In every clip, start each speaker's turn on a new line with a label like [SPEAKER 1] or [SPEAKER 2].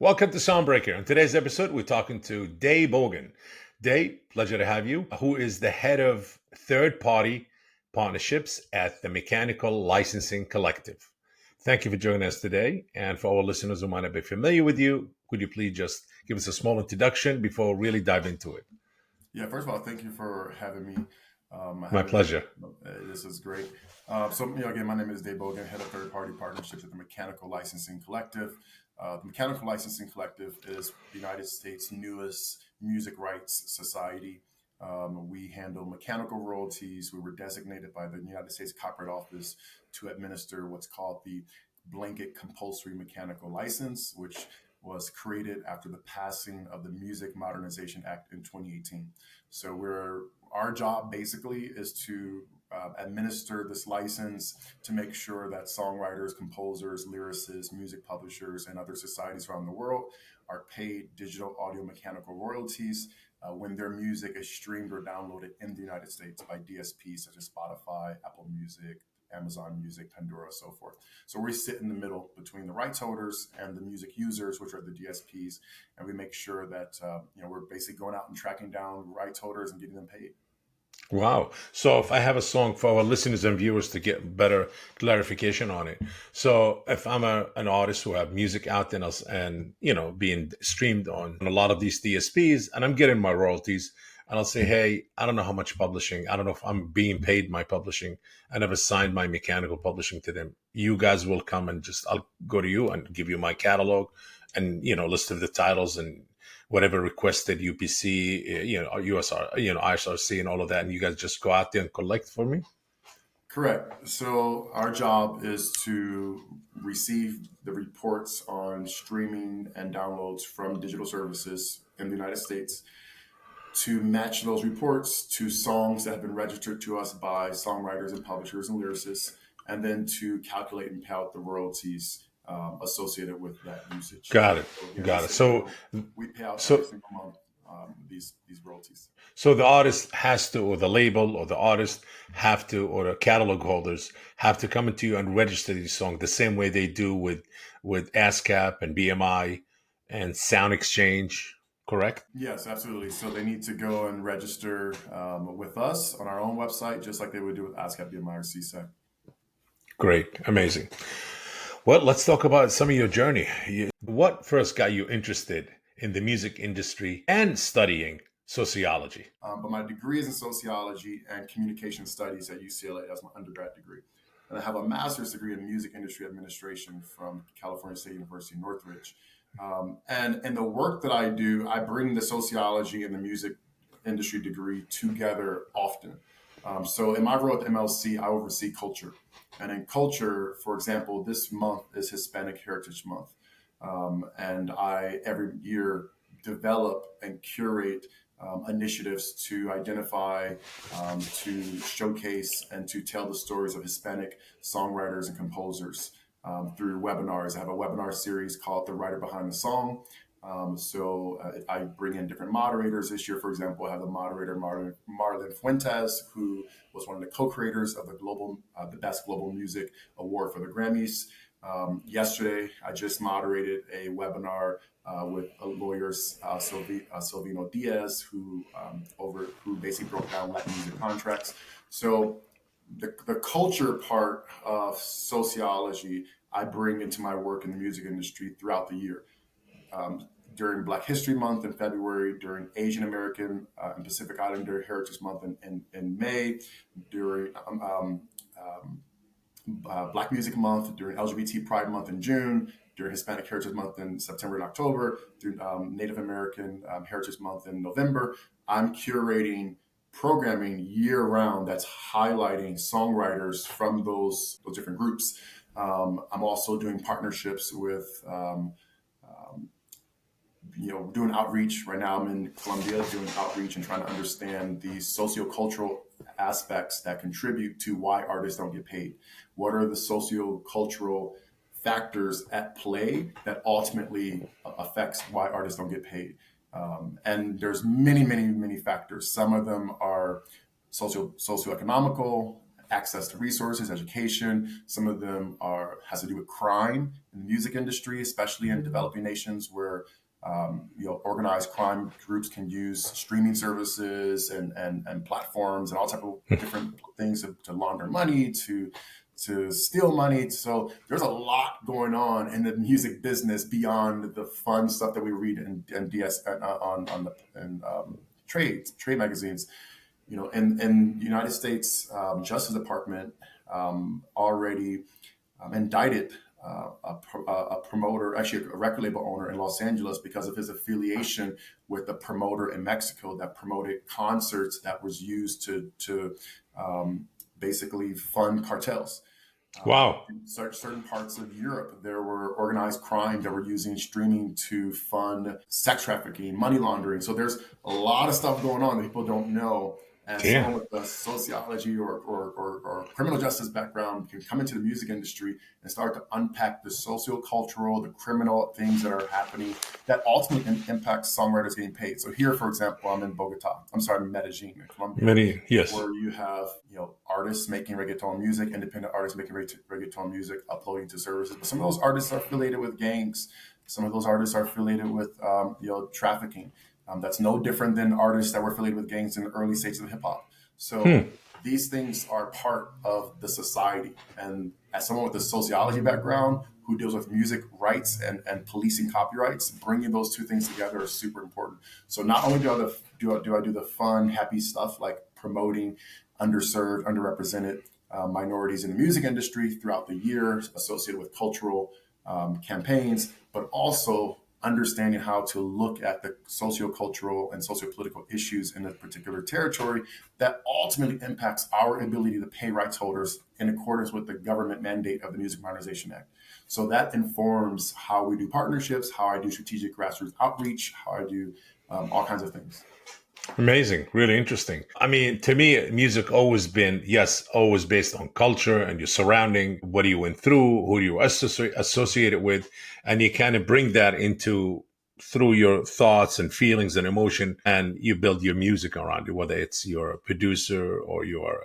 [SPEAKER 1] Welcome to Soundbreaker. On today's episode, we're talking to Dae Bogan. Dae, pleasure to have you, who is the head of third party partnerships at the Mechanical Licensing Collective. Thank you for joining us today. And for our listeners who might not be familiar with you, could you please just give us a small introduction before we really dive into it?
[SPEAKER 2] Yeah, first of all, thank you for having me.
[SPEAKER 1] My pleasure.
[SPEAKER 2] This is great. Again, my name is Dae Bogan, head of third-party partnerships at the Mechanical Licensing Collective. The Mechanical Licensing Collective is the United States' newest music rights society. We handle mechanical royalties. We were designated by the United States Copyright Office to administer what's called the blanket compulsory mechanical license, which was created after the passing of the Music Modernization Act in 2018. So our job basically is to administer this license to make sure that songwriters, composers, lyricists, music publishers, and other societies around the world are paid digital audio mechanical royalties when their music is streamed or downloaded in the United States by DSPs such as Spotify, Apple Music, Amazon Music, Pandora, so forth. So we sit in the middle between the rights holders and the music users, which are the DSPs, and we make sure that we're basically going out and tracking down rights holders and getting them paid.
[SPEAKER 1] Wow. So if I have a song for our listeners and viewers to get better clarification on it. So if I'm an artist who have music out there and being streamed on a lot of these DSPs and I'm getting my royalties and I'll say, hey, I don't know how much publishing. I don't know if I'm being paid my publishing. I never signed my mechanical publishing to them. You guys will come and I'll go to you and give you my catalog and, list of the titles and whatever requested UPC, USR, ISRC and all of that. And you guys just go out there and collect for me?
[SPEAKER 2] Correct. So our job is to receive the reports on streaming and downloads from digital services in the United States, to match those reports to songs that have been registered to us by songwriters and publishers and lyricists, and then to calculate and pay out the royalties associated with that usage.
[SPEAKER 1] Got it.
[SPEAKER 2] So again,
[SPEAKER 1] Got it. So,
[SPEAKER 2] we pay out every
[SPEAKER 1] so,
[SPEAKER 2] single month these royalties.
[SPEAKER 1] so the artist has to, or the label, or the artist have to, or the catalog holders have to come into you and register these songs the same way they do with ASCAP and BMI and Sound Exchange. Correct?
[SPEAKER 2] Yes, absolutely. So they need to go and register with us on our own website, just like they would do with ASCAP, BMI, or CSEC.
[SPEAKER 1] Great. Amazing. Well, let's talk about some of your journey. What first got you interested in the music industry and studying sociology?
[SPEAKER 2] But my degree is in sociology and communication studies at UCLA. That's my undergrad degree. And I have a master's degree in music industry administration from California State University, Northridge. And in the work that I do, I bring the sociology and the music industry degree together often. So in my role at the MLC, I oversee culture. And in culture, for example, this month is Hispanic Heritage Month. And I, every year, develop and curate initiatives to identify, to showcase, and to tell the stories of Hispanic songwriters and composers through webinars. I have a webinar series called The Writer Behind the Song. I bring in different moderators. This year, for example, I have the moderator Marlon Fuentes, who was one of the co-creators of the Best Global Music Award for the Grammys. Yesterday, I just moderated a webinar with a lawyer, Silvino Diaz, who basically broke down Latin music contracts. So the culture part of sociology I bring into my work in the music industry throughout the year. During Black History Month in February, during Asian American and Pacific Islander Heritage Month in May, during Black Music Month, during LGBT Pride Month in June, during Hispanic Heritage Month in September and October, through Native American Heritage Month in November. I'm curating programming year-round that's highlighting songwriters from those different groups. I'm also doing partnerships with doing outreach. Right now I'm in Colombia doing outreach and trying to understand the sociocultural aspects that contribute to why artists don't get paid. What are the sociocultural factors at play that ultimately affects why artists don't get paid? And there's many, many, many factors. Some of them are socioeconomical, access to resources, education. Some of them are has to do with crime in the music industry, especially in developing nations where organized crime groups can use streaming services and platforms and all type of different things to launder money, to steal money. So there's a lot going on in the music business beyond the fun stuff that we read in DS on the trade magazines. In the United States Justice Department already indicted a promoter, actually a record label owner in Los Angeles, because of his affiliation with a promoter in Mexico that promoted concerts that was used to basically fund cartels.
[SPEAKER 1] Wow.
[SPEAKER 2] In certain parts of Europe, there were organized crime that were using streaming to fund sex trafficking, money laundering. So there's a lot of stuff going on that people don't know. And
[SPEAKER 1] Damn.
[SPEAKER 2] someone with a sociology or criminal justice background can come into the music industry and start to unpack the sociocultural, the criminal things that are happening that ultimately impact songwriters getting paid. So here, for example, I'm in Bogota. I'm sorry, Medellin, in Colombia,
[SPEAKER 1] Many, yes.
[SPEAKER 2] where you have artists making reggaeton music, independent artists making reggaeton music, uploading to services. But some of those artists are affiliated with gangs. Some of those artists are affiliated with trafficking. That's no different than artists that were affiliated with gangs in the early stages of hip hop. So these things are part of the society. And as someone with a sociology background who deals with music rights and policing copyrights, bringing those two things together is super important. So not only do I do the fun, happy stuff like promoting underserved, underrepresented minorities in the music industry throughout the year associated with cultural campaigns, but also understanding how to look at the sociocultural and sociopolitical issues in a particular territory that ultimately impacts our ability to pay rights holders in accordance with the government mandate of the Music Modernization Act. So that informs how we do partnerships, how I do strategic grassroots outreach, how I do all kinds of things.
[SPEAKER 1] Amazing, really interesting. I mean, to me, music always been, yes, always based on culture and your surrounding, what you went through, who you associated with, and you kind of bring that into through your thoughts and feelings and emotion, and you build your music around it, whether it's you're a producer or you're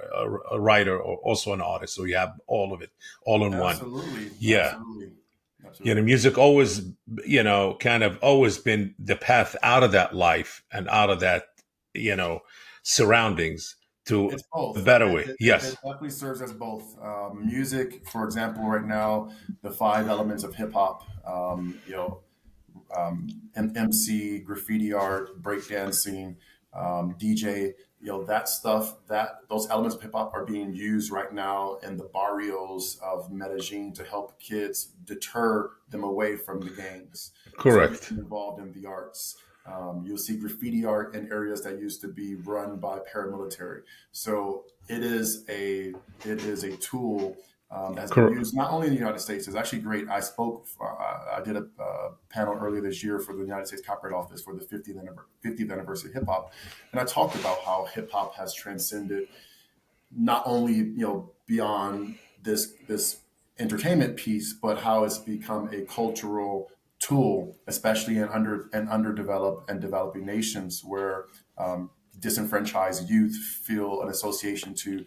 [SPEAKER 1] a writer or also an artist. So you have all of it all in one.
[SPEAKER 2] Absolutely,
[SPEAKER 1] Yeah.
[SPEAKER 2] absolutely,
[SPEAKER 1] You know,
[SPEAKER 2] absolutely.
[SPEAKER 1] music always, kind of always been the path out of that life and out of that, you know, surroundings to
[SPEAKER 2] It's
[SPEAKER 1] a
[SPEAKER 2] both.
[SPEAKER 1] better
[SPEAKER 2] It,
[SPEAKER 1] way.
[SPEAKER 2] it, it
[SPEAKER 1] Yes.
[SPEAKER 2] definitely serves as both. Music, for example, right now, the five elements of hip hop, MC, graffiti art, breakdancing, DJ, that stuff, that those elements of hip hop are being used right now in the barrios of Medellin to help kids deter them away from the gangs. So you're
[SPEAKER 1] Correct.
[SPEAKER 2] involved in the arts. You'll see graffiti art in areas that used to be run by paramilitary. So it is a tool that has been
[SPEAKER 1] Cor-
[SPEAKER 2] used not only in the United States. It's actually great. I did a panel earlier this year for the United States Copyright Office for the 50th anniversary of hip hop, and I talked about how hip hop has transcended not only beyond this entertainment piece, but how it's become a cultural tool, especially in underdeveloped and developing nations where disenfranchised youth feel an association to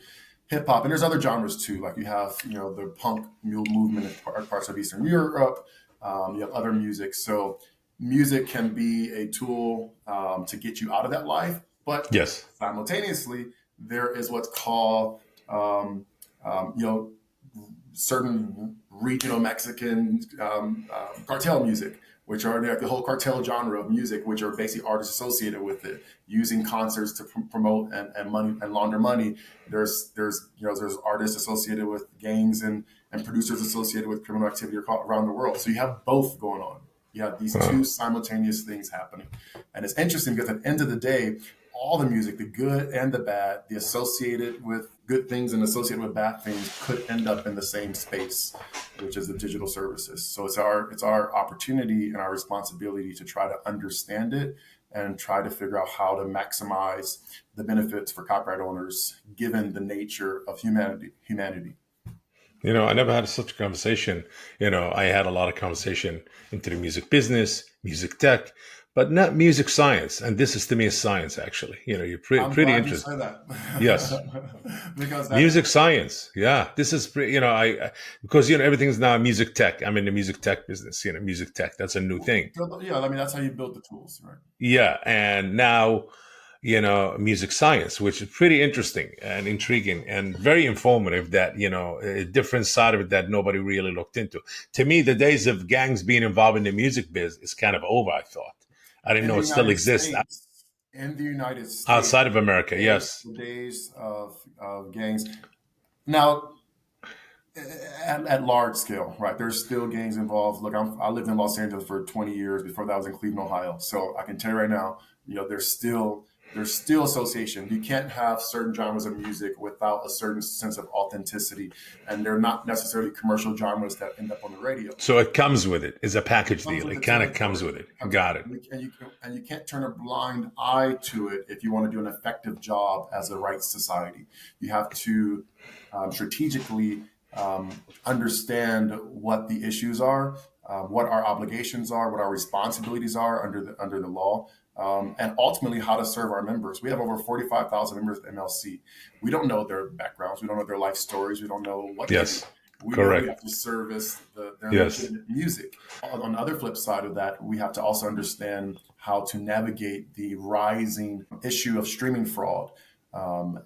[SPEAKER 2] hip hop. And there's other genres too, like you have the punk mule movement in parts of Eastern Europe. You have other music. So music can be a tool to get you out of that life, but
[SPEAKER 1] yes.
[SPEAKER 2] simultaneously there is what's called um, you know certain regional Mexican cartel music, which are like the whole cartel genre of music, which are basically artists associated with it, using concerts to promote and money and launder money. There's artists associated with gangs and producers associated with criminal activity around the world. So you have both going on. You have these two
[SPEAKER 1] Uh,
[SPEAKER 2] simultaneous things happening, and it's interesting because at the end of the day, all the music, the good and the bad, the associated with good things and associated with bad things, could end up in the same space, which is the digital services. So it's our opportunity and our responsibility to try to understand it and try to figure out how to maximize the benefits for copyright owners given the nature of humanity.
[SPEAKER 1] I never had such a conversation. I had a lot of conversation into the music business, music tech, but not music science. And this is to me a science, actually. You're
[SPEAKER 2] I'm
[SPEAKER 1] pretty
[SPEAKER 2] glad you
[SPEAKER 1] interesting.
[SPEAKER 2] said that
[SPEAKER 1] Yes,
[SPEAKER 2] because that
[SPEAKER 1] music science. Yeah, this is because everything's now music tech. I'm in the music tech business. Music tech. That's a new thing.
[SPEAKER 2] yeah, I mean that's how you build the tools, right?
[SPEAKER 1] Yeah, and now music science, which is pretty interesting and intriguing and very informative. That a different side of it that nobody really looked into. To me, the days of gangs being involved in the music biz is kind of over. I thought. I didn't
[SPEAKER 2] In
[SPEAKER 1] know
[SPEAKER 2] the
[SPEAKER 1] it still
[SPEAKER 2] United
[SPEAKER 1] exists
[SPEAKER 2] States, in the United States,
[SPEAKER 1] outside of America. Yes.
[SPEAKER 2] the days of gangs now at large scale, right? There's still gangs involved. Look, I lived in Los Angeles for 20 years. Before that, I was in Cleveland, Ohio. So I can tell you right now, there's still association. You can't have certain genres of music without a certain sense of authenticity, and they're not necessarily commercial genres that end up on the radio.
[SPEAKER 1] So it comes with it. It's a
[SPEAKER 2] It
[SPEAKER 1] package
[SPEAKER 2] comes
[SPEAKER 1] deal.
[SPEAKER 2] with
[SPEAKER 1] It
[SPEAKER 2] the
[SPEAKER 1] kind of comes
[SPEAKER 2] territory.
[SPEAKER 1] with it.
[SPEAKER 2] It comes,
[SPEAKER 1] Got it.
[SPEAKER 2] and you can't turn a blind eye to it if you want to do an effective job as a rights society. You have to strategically understand what the issues are, what our obligations are, what our responsibilities are under the law, and ultimately how to serve our members. We have over 45,000 members at MLC. We don't know their backgrounds. We don't know their life stories. We don't know what they do.
[SPEAKER 1] Yes.
[SPEAKER 2] We know we
[SPEAKER 1] Correct.
[SPEAKER 2] have to service their
[SPEAKER 1] Yes.
[SPEAKER 2] legitimate music. On the other flip side of that, we have to also understand how to navigate the rising issue of streaming fraud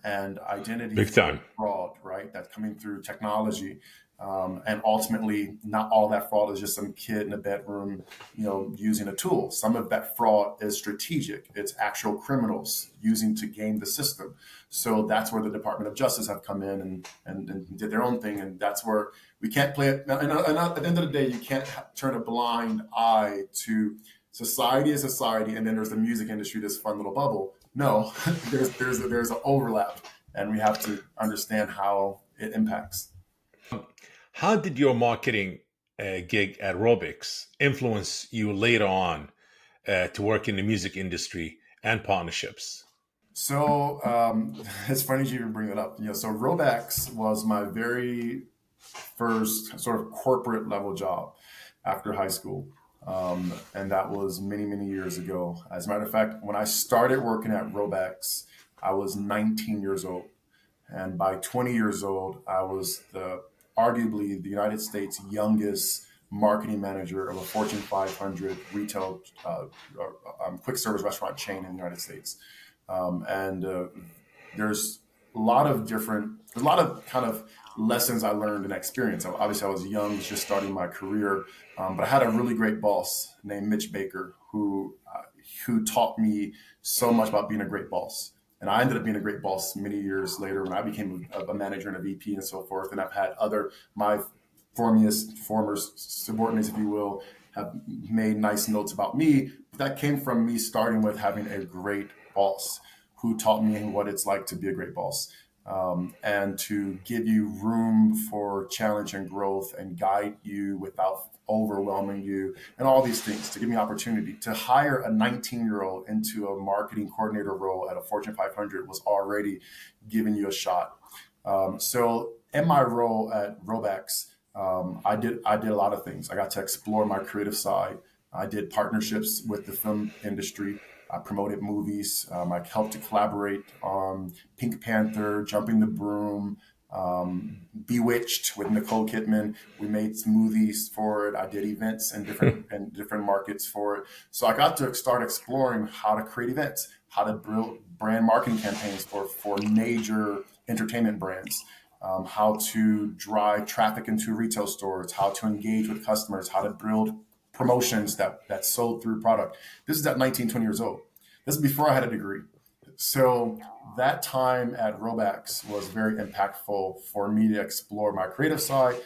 [SPEAKER 2] and identity
[SPEAKER 1] Big time.
[SPEAKER 2] fraud, right? That's coming through technology. And ultimately, not all that fraud is just some kid in a bedroom, using a tool. Some of that fraud is strategic. It's actual criminals using to game the system. So that's where the Department of Justice have come in and did their own thing. And that's where we can't play it. And at the end of the day, you can't turn a blind eye to society as society. And then there's the music industry, this fun little bubble. No, there's an overlap, and we have to understand how it impacts.
[SPEAKER 1] How did your marketing gig at Robix influence you later on to work in the music industry and partnerships?
[SPEAKER 2] So it's funny you even bring that up. So Robax was my very first sort of corporate level job after high school. And that was many, many years ago. As a matter of fact, when I started working at Robax, I was 19 years old. And by 20 years old, I was arguably the United States youngest marketing manager of a Fortune 500 retail quick service restaurant chain in the United States. And there's a lot of kind of lessons I learned and experience. Obviously, I was young, just starting my career, but I had a really great boss named Mitch Baker who taught me so much about being a great boss. And I ended up being a great boss many years later when I became a manager and a VP and so forth. And I've had my former subordinates, if you will, have made nice notes about me. But that came from me starting with having a great boss who taught me what it's like to be a great boss. And to give you room for challenge and growth and guide you without overwhelming you and all these things, to give me opportunity to hire a 19-year-old into a marketing coordinator role at a Fortune 500 was already giving you a shot. So in my role at Robax, I did a lot of things. I got to explore my creative side. I did partnerships with the film industry. I promoted movies. I helped to collaborate on Pink Panther, Jumping the Broom, Bewitched with Nicole Kidman. We made movies for it. I did events in different markets for it. So I got to start exploring how to create events, how to build brand marketing campaigns for major entertainment brands, how to drive traffic into retail stores, how to engage with customers, how to build promotions that sold through product. This is at 19, 20 years old. This is before I had a degree. So that time at Robax was very impactful for me to explore my creative side.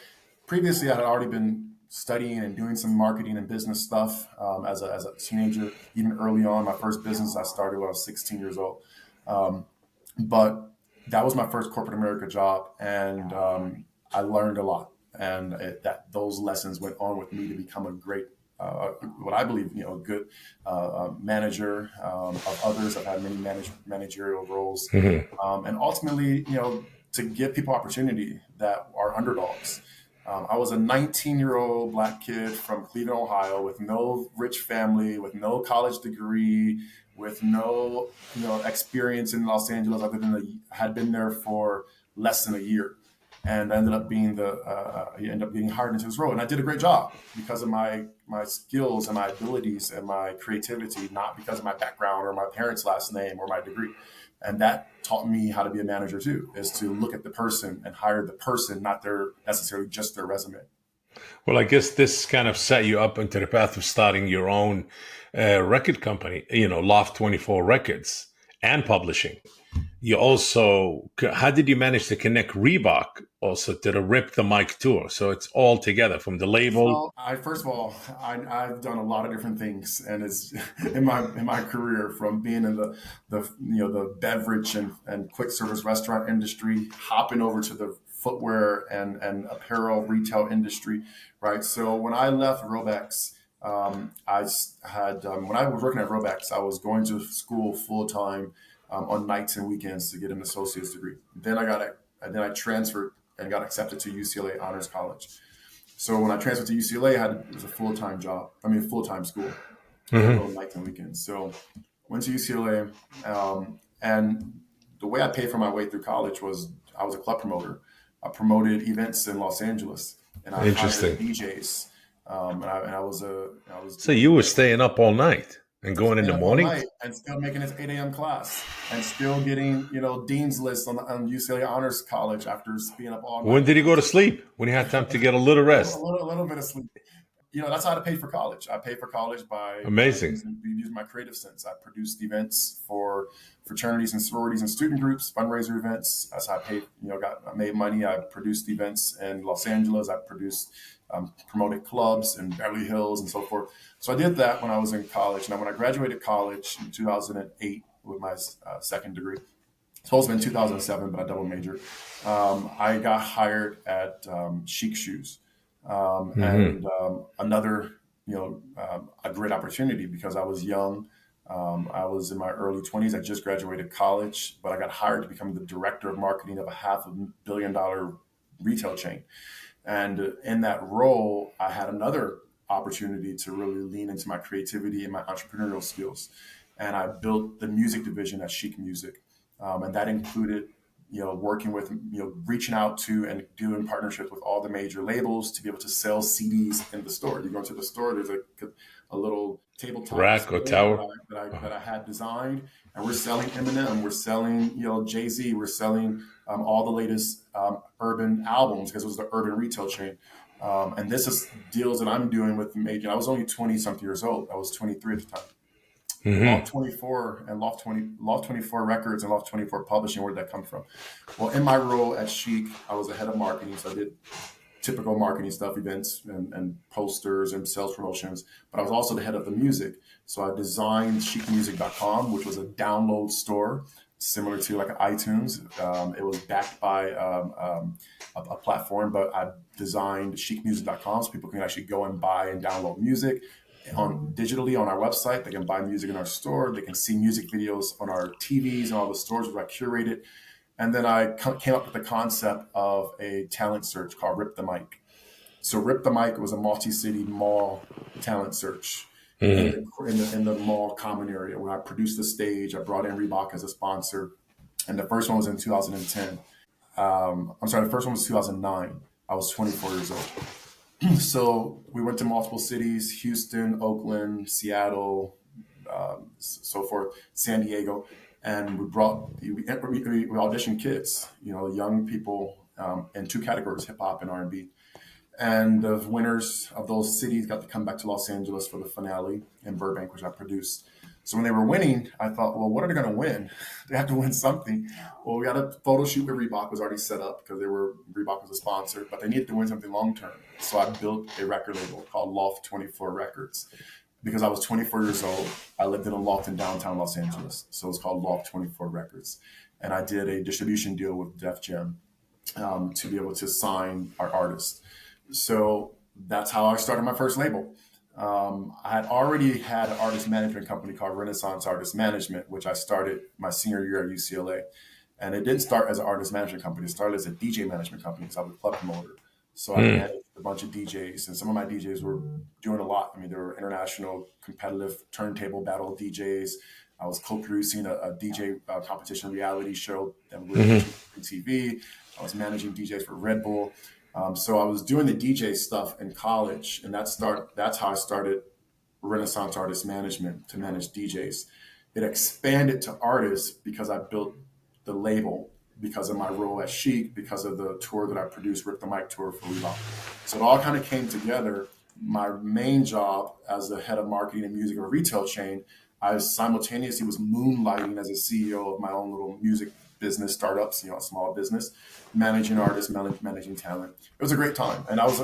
[SPEAKER 2] Previously, I had already been studying and doing some marketing and business stuff as a teenager, even early on. My first business I started when I was 16 years old. But that was my first corporate America job, and I learned a lot. And those lessons went on with me to become a great, what I believe, a good manager of others. I've had many managerial roles, and ultimately, to give people opportunity that are underdogs. I was a 19-year-old Black kid from Cleveland, Ohio, with no rich family, with no college degree, with no experience in Los Angeles other than had been there for less than a year, and I ended up being he ended up getting hired into this role, and I did a great job because of my skills and my abilities and my creativity, not because of my background or my parents' last name or my degree. And that taught me how to be a manager too, is to look at the person and hire the person, not their necessarily just their resume.
[SPEAKER 1] Well, I guess this kind of set you up into the path of starting your own record company, Loft 24 Records and publishing. You also, how did you manage to connect Reebok also to the Rip the Mic tour? So it's all together from the label.
[SPEAKER 2] So I first of all, I've done a lot of different things, and it's in my career, from being in the beverage and quick service restaurant industry, hopping over to the footwear and apparel retail industry, right? So when I left Robex, when I was working at Robex, I was going to school full time on nights and weekends to get an associate's degree. Then I transferred and got accepted to UCLA Honors College. So when I transferred to UCLA, it was a full-time job. I mean, full-time school, no
[SPEAKER 1] Mm-hmm.
[SPEAKER 2] nights and weekends. So went to UCLA, and the way I paid for my way through college was I was a club promoter. I promoted events in Los Angeles, and I hired
[SPEAKER 1] Interesting.
[SPEAKER 2] DJs. And I was
[SPEAKER 1] So you were staying up all night and going in
[SPEAKER 2] staying
[SPEAKER 1] the
[SPEAKER 2] up all
[SPEAKER 1] morning?
[SPEAKER 2] night and still making his 8 a.m. class and still getting dean's list on UCLA Honors College after being up all
[SPEAKER 1] When
[SPEAKER 2] night.
[SPEAKER 1] did you go to sleep? When you had time to get a little rest?
[SPEAKER 2] A little bit of sleep. That's how I paid for college. I paid for college by
[SPEAKER 1] Amazing.
[SPEAKER 2] using my creative sense. I produced events for fraternities and sororities and student groups, fundraiser events. That's how I paid. I made money. I produced events in Los Angeles. I produced promoted clubs in Beverly Hills and so forth. So I did that when I was in college. Now, when I graduated college in 2008 with my second degree, it's supposed to be in 2007, but I double majored. I got hired at Chic Shoes,
[SPEAKER 1] Hmm.
[SPEAKER 2] and another, a great opportunity because I was young. I was in my early 20s. I just graduated college, but I got hired to become the director of marketing of a $500 million retail chain. And in that role, I had another opportunity to really lean into my creativity and my entrepreneurial skills. And I built the music division at Chic Music. And that included, working with, reaching out to and doing partnerships with all the major labels to be able to sell CDs in the store. You go into the store, there's a little tabletop
[SPEAKER 1] Rack or
[SPEAKER 2] display
[SPEAKER 1] tower?
[SPEAKER 2] that I had designed, and we're selling Eminem, we're selling, Jay-Z, we're selling all the latest urban albums because it was the urban retail chain. And this is deals that I'm doing with major. I was only 20 something years old. I was 23 at the time.
[SPEAKER 1] Hmm.
[SPEAKER 2] Loft 24 and Loft 24 Records and Loft 24 Publishing, where did that come from? Well, in my role at Chic, I was the head of marketing. So I did typical marketing stuff, events and posters and sales promotions, but I was also the head of the music. So I designed chicmusic.com, which was a download store similar to like iTunes. It was backed by a platform, but I designed chicmusic.com so people can actually go and buy and download music on digitally on our website. They can buy music in our store. They can see music videos on our TVs and all the stores where I curated. And then I came up with the concept of a talent search called Rip the Mic. So Rip the Mic was a multi-city mall talent search in
[SPEAKER 1] Hmm.
[SPEAKER 2] the mall common area where I produced the stage. I brought in Reebok as a sponsor, and the first one was in 2010. I'm sorry, the first one was 2009. I was 24 years old. So we went to multiple cities: Houston, Oakland, Seattle, so forth, San Diego, and we auditioned kids, young people, in two categories: hip hop and R&B. And the winners of those cities got to come back to Los Angeles for the finale in Burbank, which I produced. So when they were winning, I thought, well, what are they going to win? They have to win something. Well, we got a photo shoot with Reebok was already set up because Reebok was a sponsor, but they needed to win something long term. So I built a record label called Loft 24 Records. Because I was 24 years old, I lived in a loft in downtown Los Angeles. So it's called Loft 24 Records. And I did a distribution deal with Def Jam to be able to sign our artists. So that's how I started my first label. I had already had an artist management company called Renaissance Artist Management, which I started my senior year at UCLA. And it didn't start as an artist management company. It started as a DJ management company because I was a club promoter. So I
[SPEAKER 1] Mm.
[SPEAKER 2] managed a bunch of DJs, and some of my DJs were doing a lot. I mean, there were international competitive turntable battle DJs. I was co-producing a DJ competition reality show that we were
[SPEAKER 1] Hmm.
[SPEAKER 2] featuring on TV. I was managing DJs for Red Bull. So I was doing the DJ stuff in college, and that's how I started Renaissance Artist Management to manage DJs. It expanded to artists because I built the label, because of my role at Chic, because of the tour that I produced, Rip the Mic tour for Reebok. So it all kind of came together. My main job as the head of marketing and music of a retail chain, I simultaneously was moonlighting as a CEO of my own little music business startups, a small business, managing artists, managing talent. It was a great time, and I was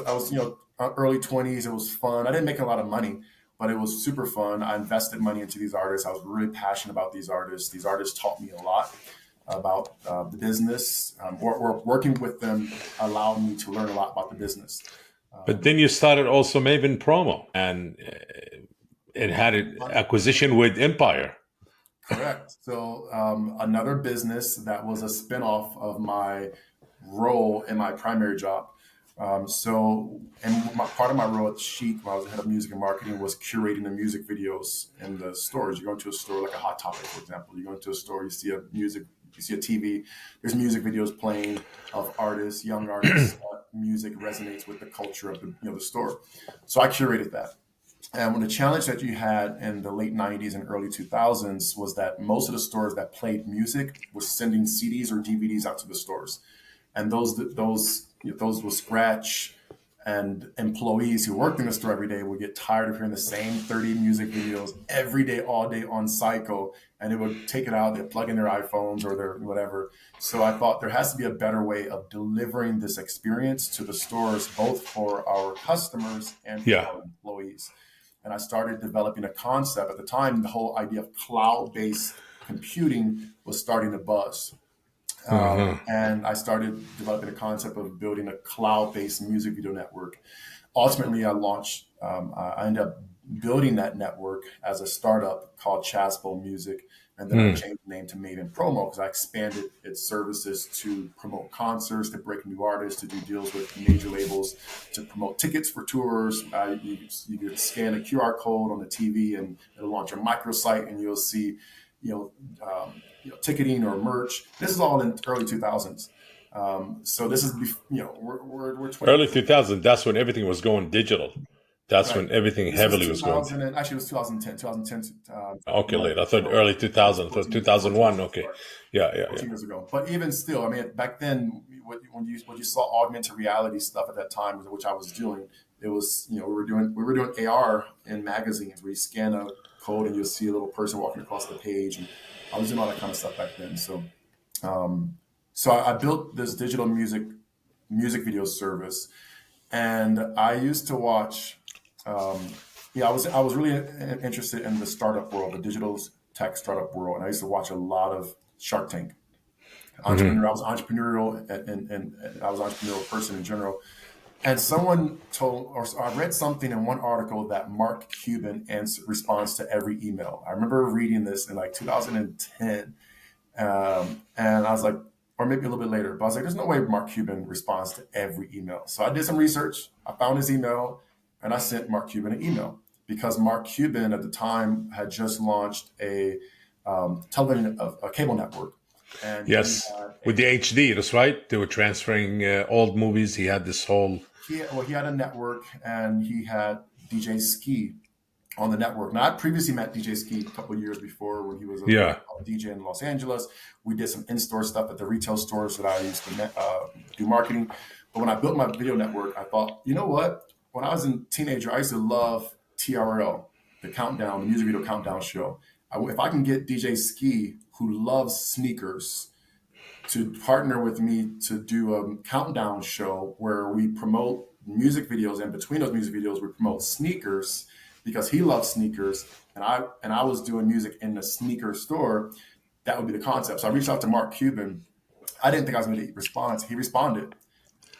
[SPEAKER 2] early 20s. It was fun. I didn't make a lot of money, but it was super fun. I invested money into these artists. I was really passionate about these artists. These artists taught me a lot about the business, or working with them allowed me to learn a lot about the business.
[SPEAKER 1] But then you started also Maven Promo, and it had an acquisition with Empire.
[SPEAKER 2] Correct. So another business that was a spinoff of my role in my primary job. Part of my role at Chic, when I was the head of music and marketing, was curating the music videos in the stores. You go into a store like a Hot Topic, for example. You go into a store, you see a TV. There's music videos playing of artists, young artists. Music resonates with the culture of the store. So I curated that. And when the challenge that you had in the late 90s and early 2000s was that most of the stores that played music were sending CDs or DVDs out to the stores. And those will scratch, and employees who worked in the store every day would get tired of hearing the same 30 music videos every day, all day on cycle, and they would take it out, they'd plug in their iPhones or their whatever. So I thought there has to be a better way of delivering this experience to the stores, both for our customers and for
[SPEAKER 1] Yeah.
[SPEAKER 2] our employees. And I started developing a concept. At the time, the whole idea of cloud-based computing was starting to buzz.
[SPEAKER 1] Uh-huh.
[SPEAKER 2] And I started developing a concept of building a cloud-based music video network. Ultimately, I ended up building that network as a startup called Chasbo Music. And then I
[SPEAKER 1] Mm.
[SPEAKER 2] changed the name to Maven Promo because I expanded its services to promote concerts, to break new artists, to do deals with major labels, to promote tickets for tours. You could scan a QR code on the TV and it'll launch a microsite, and you'll see, you know, ticketing or merch. This is all in early 2000s. So this is, we're
[SPEAKER 1] Early
[SPEAKER 2] 20.
[SPEAKER 1] 2000, that's when everything was going digital. That's
[SPEAKER 2] Right.
[SPEAKER 1] when everything
[SPEAKER 2] This was
[SPEAKER 1] heavily was going.
[SPEAKER 2] 2000, and actually it was 2010, 2010,
[SPEAKER 1] Okay,
[SPEAKER 2] March.
[SPEAKER 1] late. I thought
[SPEAKER 2] So
[SPEAKER 1] early
[SPEAKER 2] it's
[SPEAKER 1] 2000. I thought
[SPEAKER 2] 14 years
[SPEAKER 1] 2001.
[SPEAKER 2] ago.
[SPEAKER 1] Okay.
[SPEAKER 2] Sorry,
[SPEAKER 1] Yeah, yeah, yeah.
[SPEAKER 2] 14 years ago. But even still, I mean, back then, when you saw augmented reality stuff at that time, which I was doing, it was, we were doing AR in magazines where you scan a code and you'll see a little person walking across the page, and I was doing all that kind of stuff back then. Um, so I built this digital music video service, and I used to watch. I was really interested in the startup world, the digital tech startup world, and I used to watch a lot of Shark Tank.
[SPEAKER 1] Hmm.
[SPEAKER 2] Entrepreneur, I was entrepreneurial, and I was an entrepreneurial person in general. And someone told, or I read something in one article that Mark Cuban responds to every email. I remember reading this in like 2010, and I was like, or maybe a little bit later, but I was like, there's no way Mark Cuban responds to every email. So I did some research. I found his email, and I sent Mark Cuban an email because Mark Cuban at the time had just launched a television, a cable network, and he
[SPEAKER 1] Yes.
[SPEAKER 2] had
[SPEAKER 1] With the HD, that's right. They were transferring old movies. He had this whole.
[SPEAKER 2] he had a network, and he had DJ Ski on the network. Now, I previously met DJ Ski a couple of years before when he was a
[SPEAKER 1] Yeah.
[SPEAKER 2] DJ in Los Angeles. We did some in-store stuff at the retail stores that I used to do marketing. But when I built my video network, I thought, you know what? When I was a teenager, I used to love TRL, the countdown, the music video countdown show. If I can get DJ Ski, who loves sneakers, to partner with me to do a countdown show where we promote music videos, and between those music videos we promote sneakers because he loves sneakers, and I was doing music in the sneaker store. That would be the concept. So I reached out to Mark Cuban. I didn't think I was going to get a response. He responded,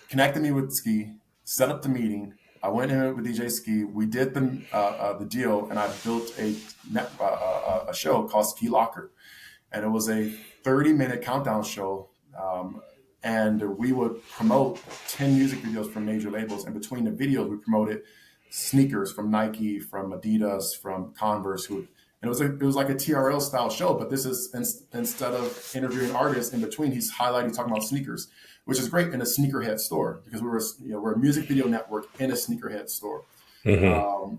[SPEAKER 2] connected me with Ski, set up the meeting. I went in with DJ Ski. We did the deal, and I built a show called Ski Locker, and it was a 30-minute countdown show. and we would promote 10 music videos from major labels. And between the videos, we promoted sneakers from Nike, from Adidas, from Converse, and it was like a TRL style show, but this is instead of interviewing artists in between, he's highlighting, talking about sneakers, which is great in a sneakerhead store because we're a music video network in a sneakerhead store.
[SPEAKER 1] Hmm.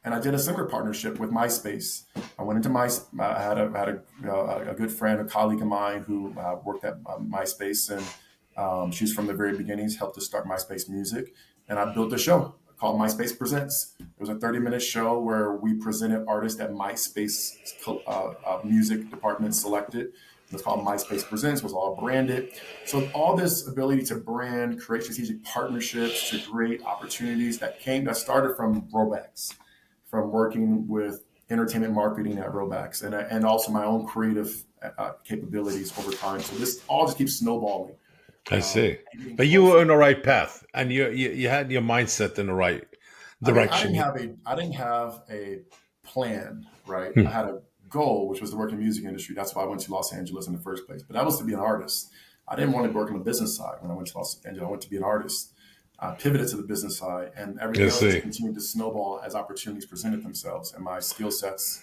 [SPEAKER 2] And I did a similar partnership with MySpace. I went into I had a good friend, a colleague of mine who worked at MySpace, and she's from the very beginnings, helped to start MySpace Music, and I built a show called MySpace Presents. It was a 30-minute show where we presented artists that MySpace music department selected. It was called MySpace Presents. It was all branded. So all this ability to brand, create strategic partnerships, to create opportunities that started from Robax, from working with entertainment marketing at Robax, and also my own creative capabilities over time. So this all just keeps snowballing.
[SPEAKER 1] I see.
[SPEAKER 2] And getting
[SPEAKER 1] But you were
[SPEAKER 2] closer.
[SPEAKER 1] on the right path, and you had your mindset in the right direction.
[SPEAKER 2] I didn't have a plan, right? I
[SPEAKER 1] Hmm.
[SPEAKER 2] had a goal, which was to work in the music industry. That's why I went to Los Angeles in the first place. But that was to be an artist. I didn't want to work on the business side when I went to Los Angeles. I went to be an artist. I pivoted to the business side, and
[SPEAKER 1] I
[SPEAKER 2] everything else just
[SPEAKER 1] see.
[SPEAKER 2] continued to snowball as opportunities presented themselves, and my skill sets,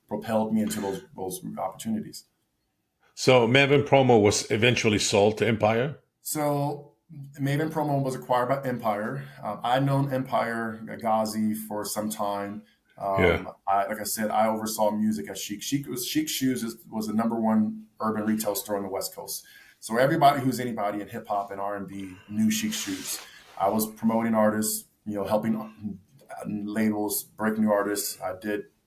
[SPEAKER 2] propelled me into those opportunities.
[SPEAKER 1] So Maven Promo was eventually sold to Empire.
[SPEAKER 2] So Maven Promo was acquired by Empire. I'd known Empire Ghazi for some time.
[SPEAKER 1] Yeah.
[SPEAKER 2] Like I said, I oversaw music at Chic. Chic Shoes was the number one urban retail store on the West Coast. So everybody who's anybody in hip hop and R&B knew Chic Shoes. I was promoting artists, helping labels break new artists.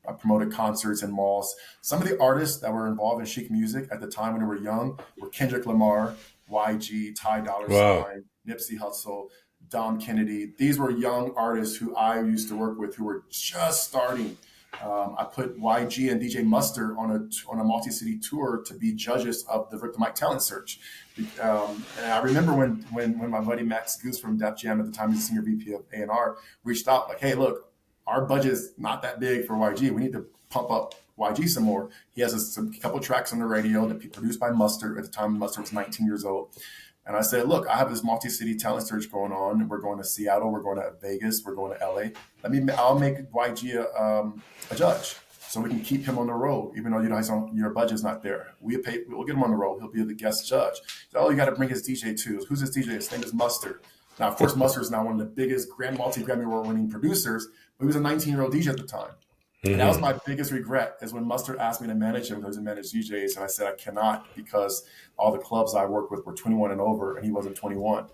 [SPEAKER 2] I promoted concerts in malls. Some of the artists that were involved in Chic music at the time when they were young were Kendrick Lamar, YG, Ty Dolla
[SPEAKER 1] Wow.
[SPEAKER 2] Sign, Nipsey Hussle, Dom Kennedy. These were young artists who I used to work with who were just starting. I put YG and DJ Mustard on a multi-city tour to be judges of the Victor Mike Talent Search. And I remember when my buddy Max Goose from Def Jam at the time, he's the senior VP of A&R, reached out like, "Hey, look, our budget is not that big for YG. We need to pump up YG some more." He has a couple tracks on the radio that produced by Mustard. At the time, Mustard was 19 years old. And I said, "Look, I have this multi-city talent search going on. We're going to Seattle. We're going to Vegas. We're going to LA. I'll make YG a judge so we can keep him on the road, even though your budget's not there. We'll get him on the road. He'll be the guest judge. So, oh, you got to bring his DJ too. Who's his DJ? His name is Mustard. Now, of course, Mustard is now one of the biggest multi-Grammy award-winning producers, but he was a 19-year-old DJ at the time. And that was
[SPEAKER 1] Hmm.
[SPEAKER 2] my biggest regret is when Mustard asked me to manage him because he managed DJs. And I said, I cannot because all the clubs I worked with were 21 and over and he wasn't 21.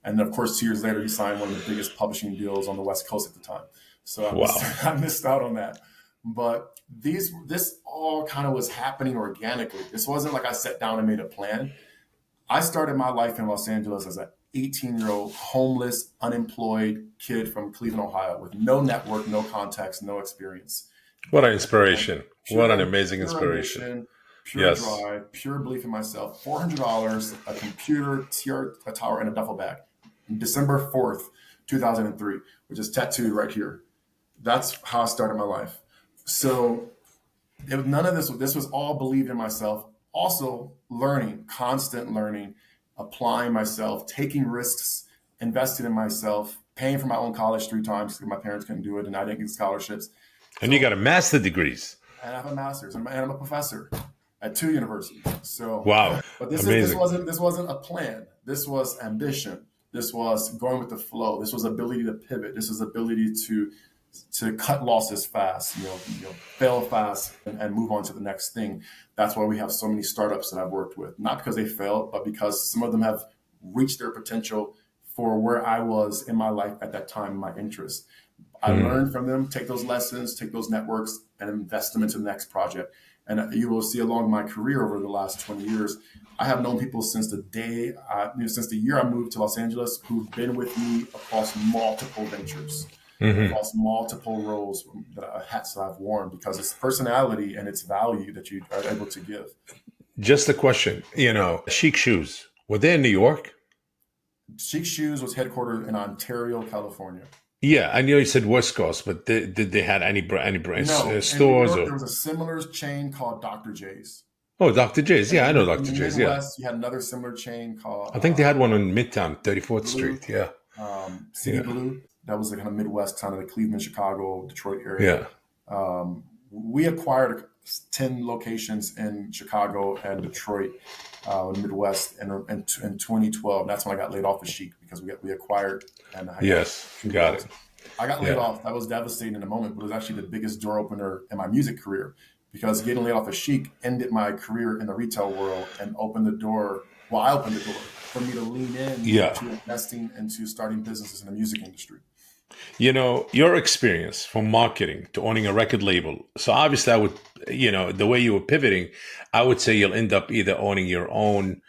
[SPEAKER 2] And then, of course, 2 years later, he signed one of the biggest publishing deals on the West Coast at the time. So
[SPEAKER 1] Wow.
[SPEAKER 2] I missed out on that. But this all kind of was happening organically. This wasn't like I sat down and made a plan. I started my life in Los Angeles as an 18-year-old homeless, unemployed kid from Cleveland, Ohio, with no network, no contacts, no experience.
[SPEAKER 1] What an
[SPEAKER 2] And
[SPEAKER 1] inspiration. What an amazing
[SPEAKER 2] pure
[SPEAKER 1] inspiration.
[SPEAKER 2] ambition, pure
[SPEAKER 1] Yes.
[SPEAKER 2] drive, pure belief in myself. $400, a computer, a tower, and a duffel bag. December 4th, 2003, which is tattooed right here. That's how I started my life. So none of this was all believed in myself. Also learning, constant learning, applying myself, taking risks, investing in myself, paying for my own college 3 times because my parents couldn't do it and I didn't get scholarships.
[SPEAKER 1] And you got
[SPEAKER 2] So
[SPEAKER 1] a master degrees.
[SPEAKER 2] and I have a master's and I'm a professor at 2 universities. So,
[SPEAKER 1] Wow.
[SPEAKER 2] but
[SPEAKER 1] Amazing.
[SPEAKER 2] this wasn't a plan. This was ambition. This was going with the flow. This was ability to pivot. This was ability to cut losses fast, fail fast and move on to the next thing. That's why we have so many startups that I've worked with, not because they failed, but because some of them have reached their potential for where I was in my life at that time, my interest. I
[SPEAKER 1] Hmm.
[SPEAKER 2] learned from them, take those lessons, take those networks, and invest them into the next project. And you will see along my career over the last 20 years, I have known people since since the year I moved to Los Angeles, who've been with me across multiple ventures,
[SPEAKER 1] Hmm.
[SPEAKER 2] across multiple roles, hats that I've worn, because it's personality and it's value that you are able to give.
[SPEAKER 1] Just a question. Chic Shoes. Were they in New York?
[SPEAKER 2] Chic Shoes was headquartered in Ontario, California.
[SPEAKER 1] Yeah, I know you said West Coast, but did they had any brands
[SPEAKER 2] No, in New
[SPEAKER 1] stores
[SPEAKER 2] York,
[SPEAKER 1] or?
[SPEAKER 2] there was a similar chain called Dr. J's.
[SPEAKER 1] Oh, Dr. J's. Yeah, I know
[SPEAKER 2] In the
[SPEAKER 1] Dr. J's. Yeah.
[SPEAKER 2] Midwest, you had another similar chain called
[SPEAKER 1] I think they had one on Midtown, 34th
[SPEAKER 2] Blue,
[SPEAKER 1] Street. Yeah.
[SPEAKER 2] City
[SPEAKER 1] Yeah.
[SPEAKER 2] Blue. That was the kind of Midwest, kind of the Cleveland, Chicago, Detroit area.
[SPEAKER 1] Yeah.
[SPEAKER 2] We acquired 10 locations in Chicago and Detroit, in the Midwest, in 2012. That's when I got laid off of Chic because we acquired and I got
[SPEAKER 1] Yes.
[SPEAKER 2] two
[SPEAKER 1] Got
[SPEAKER 2] roles.
[SPEAKER 1] it.
[SPEAKER 2] I got laid
[SPEAKER 1] Yeah.
[SPEAKER 2] off. That was devastating in the moment, but it was actually the biggest door opener in my music career because getting laid off of Chic ended my career in the retail world and opened the door. Well, I opened the door for me to lean in
[SPEAKER 1] Yeah.
[SPEAKER 2] to investing into starting businesses in the music industry.
[SPEAKER 1] Your experience from marketing to owning a record label. So obviously, I would, the way you were pivoting, I would say you'll end up either owning your own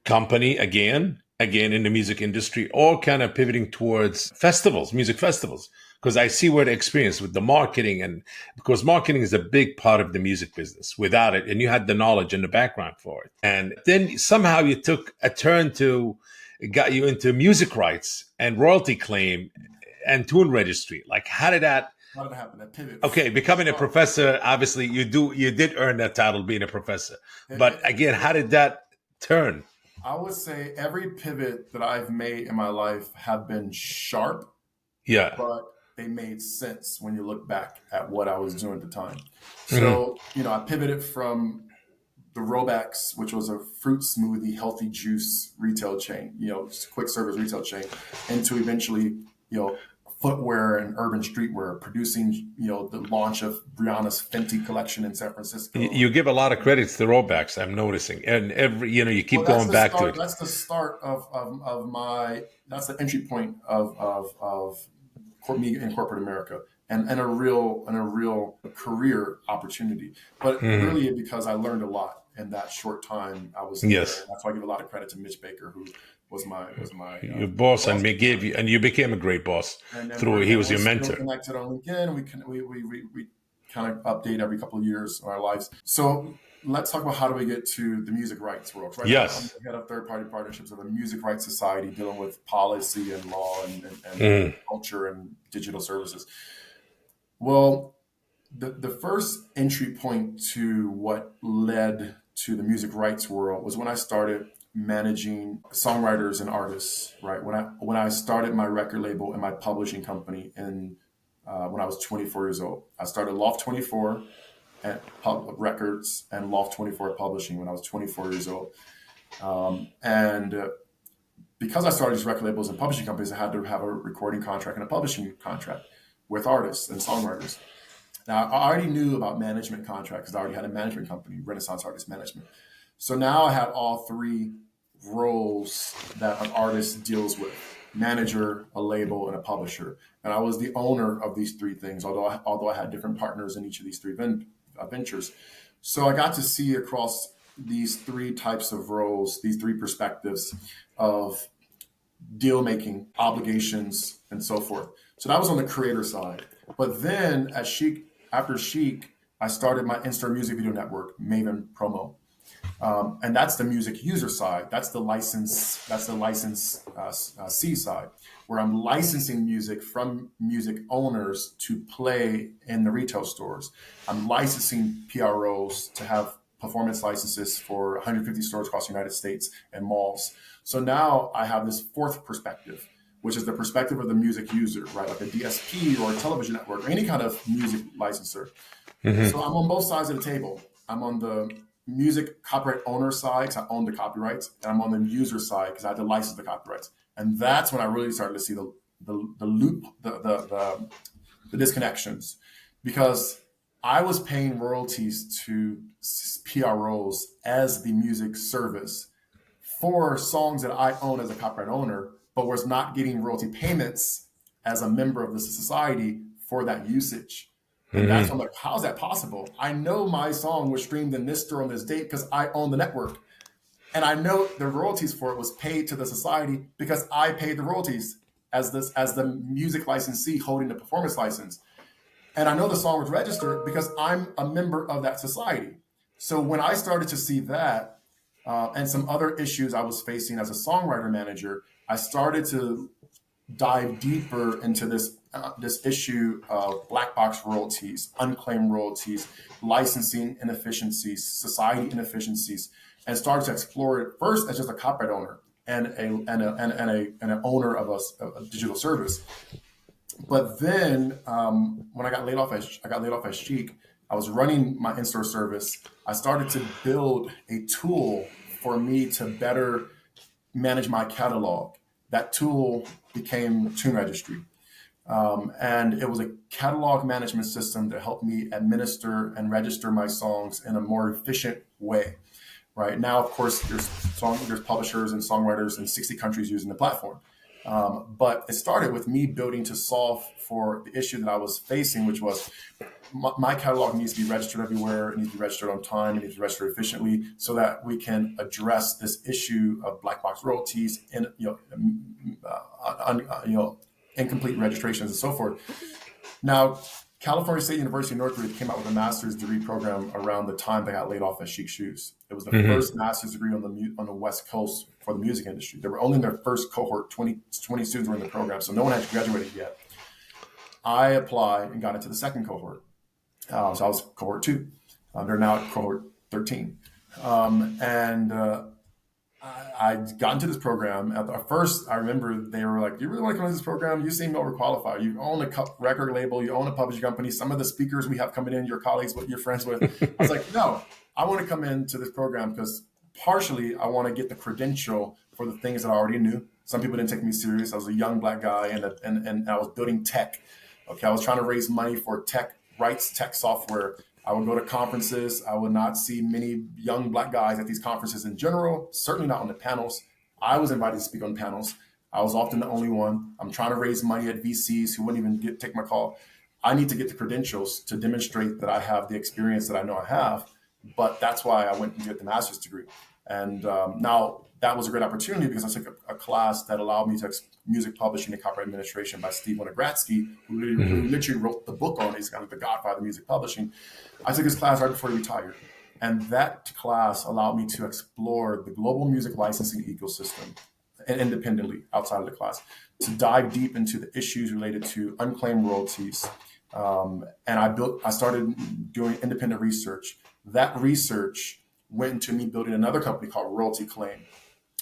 [SPEAKER 1] company again in the music industry, or kind of pivoting towards festivals, music festivals. Because I see where the experience with the marketing, and because marketing is a big part of the music business. Without it, and you had the knowledge and the background for it, and then somehow you took a turn to, it got you into music rights and royalty claim and tune registry. Like, how did that?
[SPEAKER 2] How did it happen? That pivot.
[SPEAKER 1] Okay, becoming a professor, obviously you did earn that title being a professor. But again, how did that turn?
[SPEAKER 2] I would say every pivot that I've made in my life have been sharp,
[SPEAKER 1] Yeah.
[SPEAKER 2] but they made sense when you look back at what I was doing at the time.
[SPEAKER 1] Mm-hmm.
[SPEAKER 2] So, I pivoted from the Robax, which was a fruit smoothie, healthy juice retail chain, quick service retail chain, into eventually, footwear and urban streetwear, producing, the launch of Rihanna's Fenty collection in San Francisco.
[SPEAKER 1] You give a lot of credit to the Rollbacks, I'm noticing. And you keep going back to it.
[SPEAKER 2] That's the start of my, that's the entry point of me in corporate America. And a real career opportunity, but really because I learned a lot in that short time I was there.
[SPEAKER 1] Yes.
[SPEAKER 2] That's why I give a lot of credit to Mitch Baker, who was my
[SPEAKER 1] your boss, and you became a great boss through. He was your mentor.
[SPEAKER 2] Connected on LinkedIn. We kind of update every couple of years of our lives. So let's talk about how do we get to the music rights world. Right
[SPEAKER 1] yes.
[SPEAKER 2] now, I'm head of third-party partnerships of the Music Rights Society, dealing with policy and law and culture and digital services. Well, the first entry point to what led to the music rights world was when I started managing songwriters and artists. Right when I started my record label and my publishing company when I was 24 years old. I started Loft 24 at Records and Loft 24 Publishing when I was 24 years old. Because I started these record labels and publishing companies, I had to have a recording contract and a publishing contract with artists and songwriters. Now, I already knew about management contracts because I already had a management company, Renaissance Artist Management. So now I had all three roles that an artist deals with: manager, a label, and a publisher. And I was the owner of these three things, although I had different partners in each of these three ventures. So I got to see across these three types of roles, these three perspectives of deal making, obligations, and so forth. So that was on the creator side. But then after Chic, I started my in-store music video network, Maven Promo. And that's the music user side. That's the license C side, where I'm licensing music from music owners to play in the retail stores. I'm licensing PROs to have performance licenses for 150 stores across the United States and malls. So now I have this fourth perspective, which is the perspective of the music user, right? Like a DSP or a television network or any kind of music licensor. Mm-hmm. So I'm on both sides of the table. I'm on the music copyright owner side because I own the copyrights, and I'm on the user side because I had to license the copyrights. And that's when I really started to see the loop, the disconnections, because I was paying royalties to PROs as the music service for songs that I own as a copyright owner, but was not getting royalty payments as a member of the society for that usage. And that's when I'm like, how's that possible? I know my song was streamed in this store on this date because I own the network. And I know the royalties for it was paid to the society because I paid the royalties as the music licensee holding the performance license. And I know the song was registered because I'm a member of that society. So when I started to see that and some other issues I was facing as a songwriter manager, I started to dive deeper into this this issue of black box royalties, unclaimed royalties, licensing inefficiencies, society inefficiencies, and started to explore it first as just a copyright owner and an owner of a digital service. But then when I got laid off as Chic, I was running my in-store service. I started to build a tool for me to better manage my catalog. That tool became Tune Registry. And it was a catalog management system that helped me administer and register my songs in a more efficient way. Right now, of course, there's publishers and songwriters in 60 countries using the platform. But it started with me building to solve for the issue that I was facing, which was my catalog needs to be registered everywhere. It needs to be registered on time. It needs to be registered efficiently, so that we can address this issue of black box royalties and incomplete registrations and so forth. Now, California State University Northridge came out with a master's degree program around the time they got laid off at Chic Shoes. It was the first master's degree on the West Coast for the music industry. They were only in their first cohort, 20 students were in the program, so no one had graduated yet. I applied and got into the second cohort. So I was cohort 2. They're now at cohort 13. I got into this program. At first, I remember they were like, "You really want to come into this program? You seem overqualified. You own a record label. You own a publishing company. Some of the speakers we have coming in, your colleagues, what you're friends with." I was like, "No, I want to come into this program because partially I want to get the credential for the things that I already knew." Some people didn't take me serious. I was a young black guy, and I was building tech. Okay, I was trying to raise money for tech software. I would go to conferences. I would not see many young black guys at these conferences in general, certainly not on the panels. I was invited to speak on panels. I was often the only one. I'm trying to raise money at VCs who wouldn't even take my call. I need to get the credentials to demonstrate that I have the experience that I know I have. But that's why I went and get the master's degree. And now that was a great opportunity because I took a class that allowed me to music publishing and copyright administration by Steve Winogradzki, who literally wrote the book on it. He's kind of the godfather of music publishing. I took his class right before he retired. And that class allowed me to explore the global music licensing ecosystem independently outside of the class, to dive deep into the issues related to unclaimed royalties. And I started doing independent research. That research went into me building another company called Royalty Claim.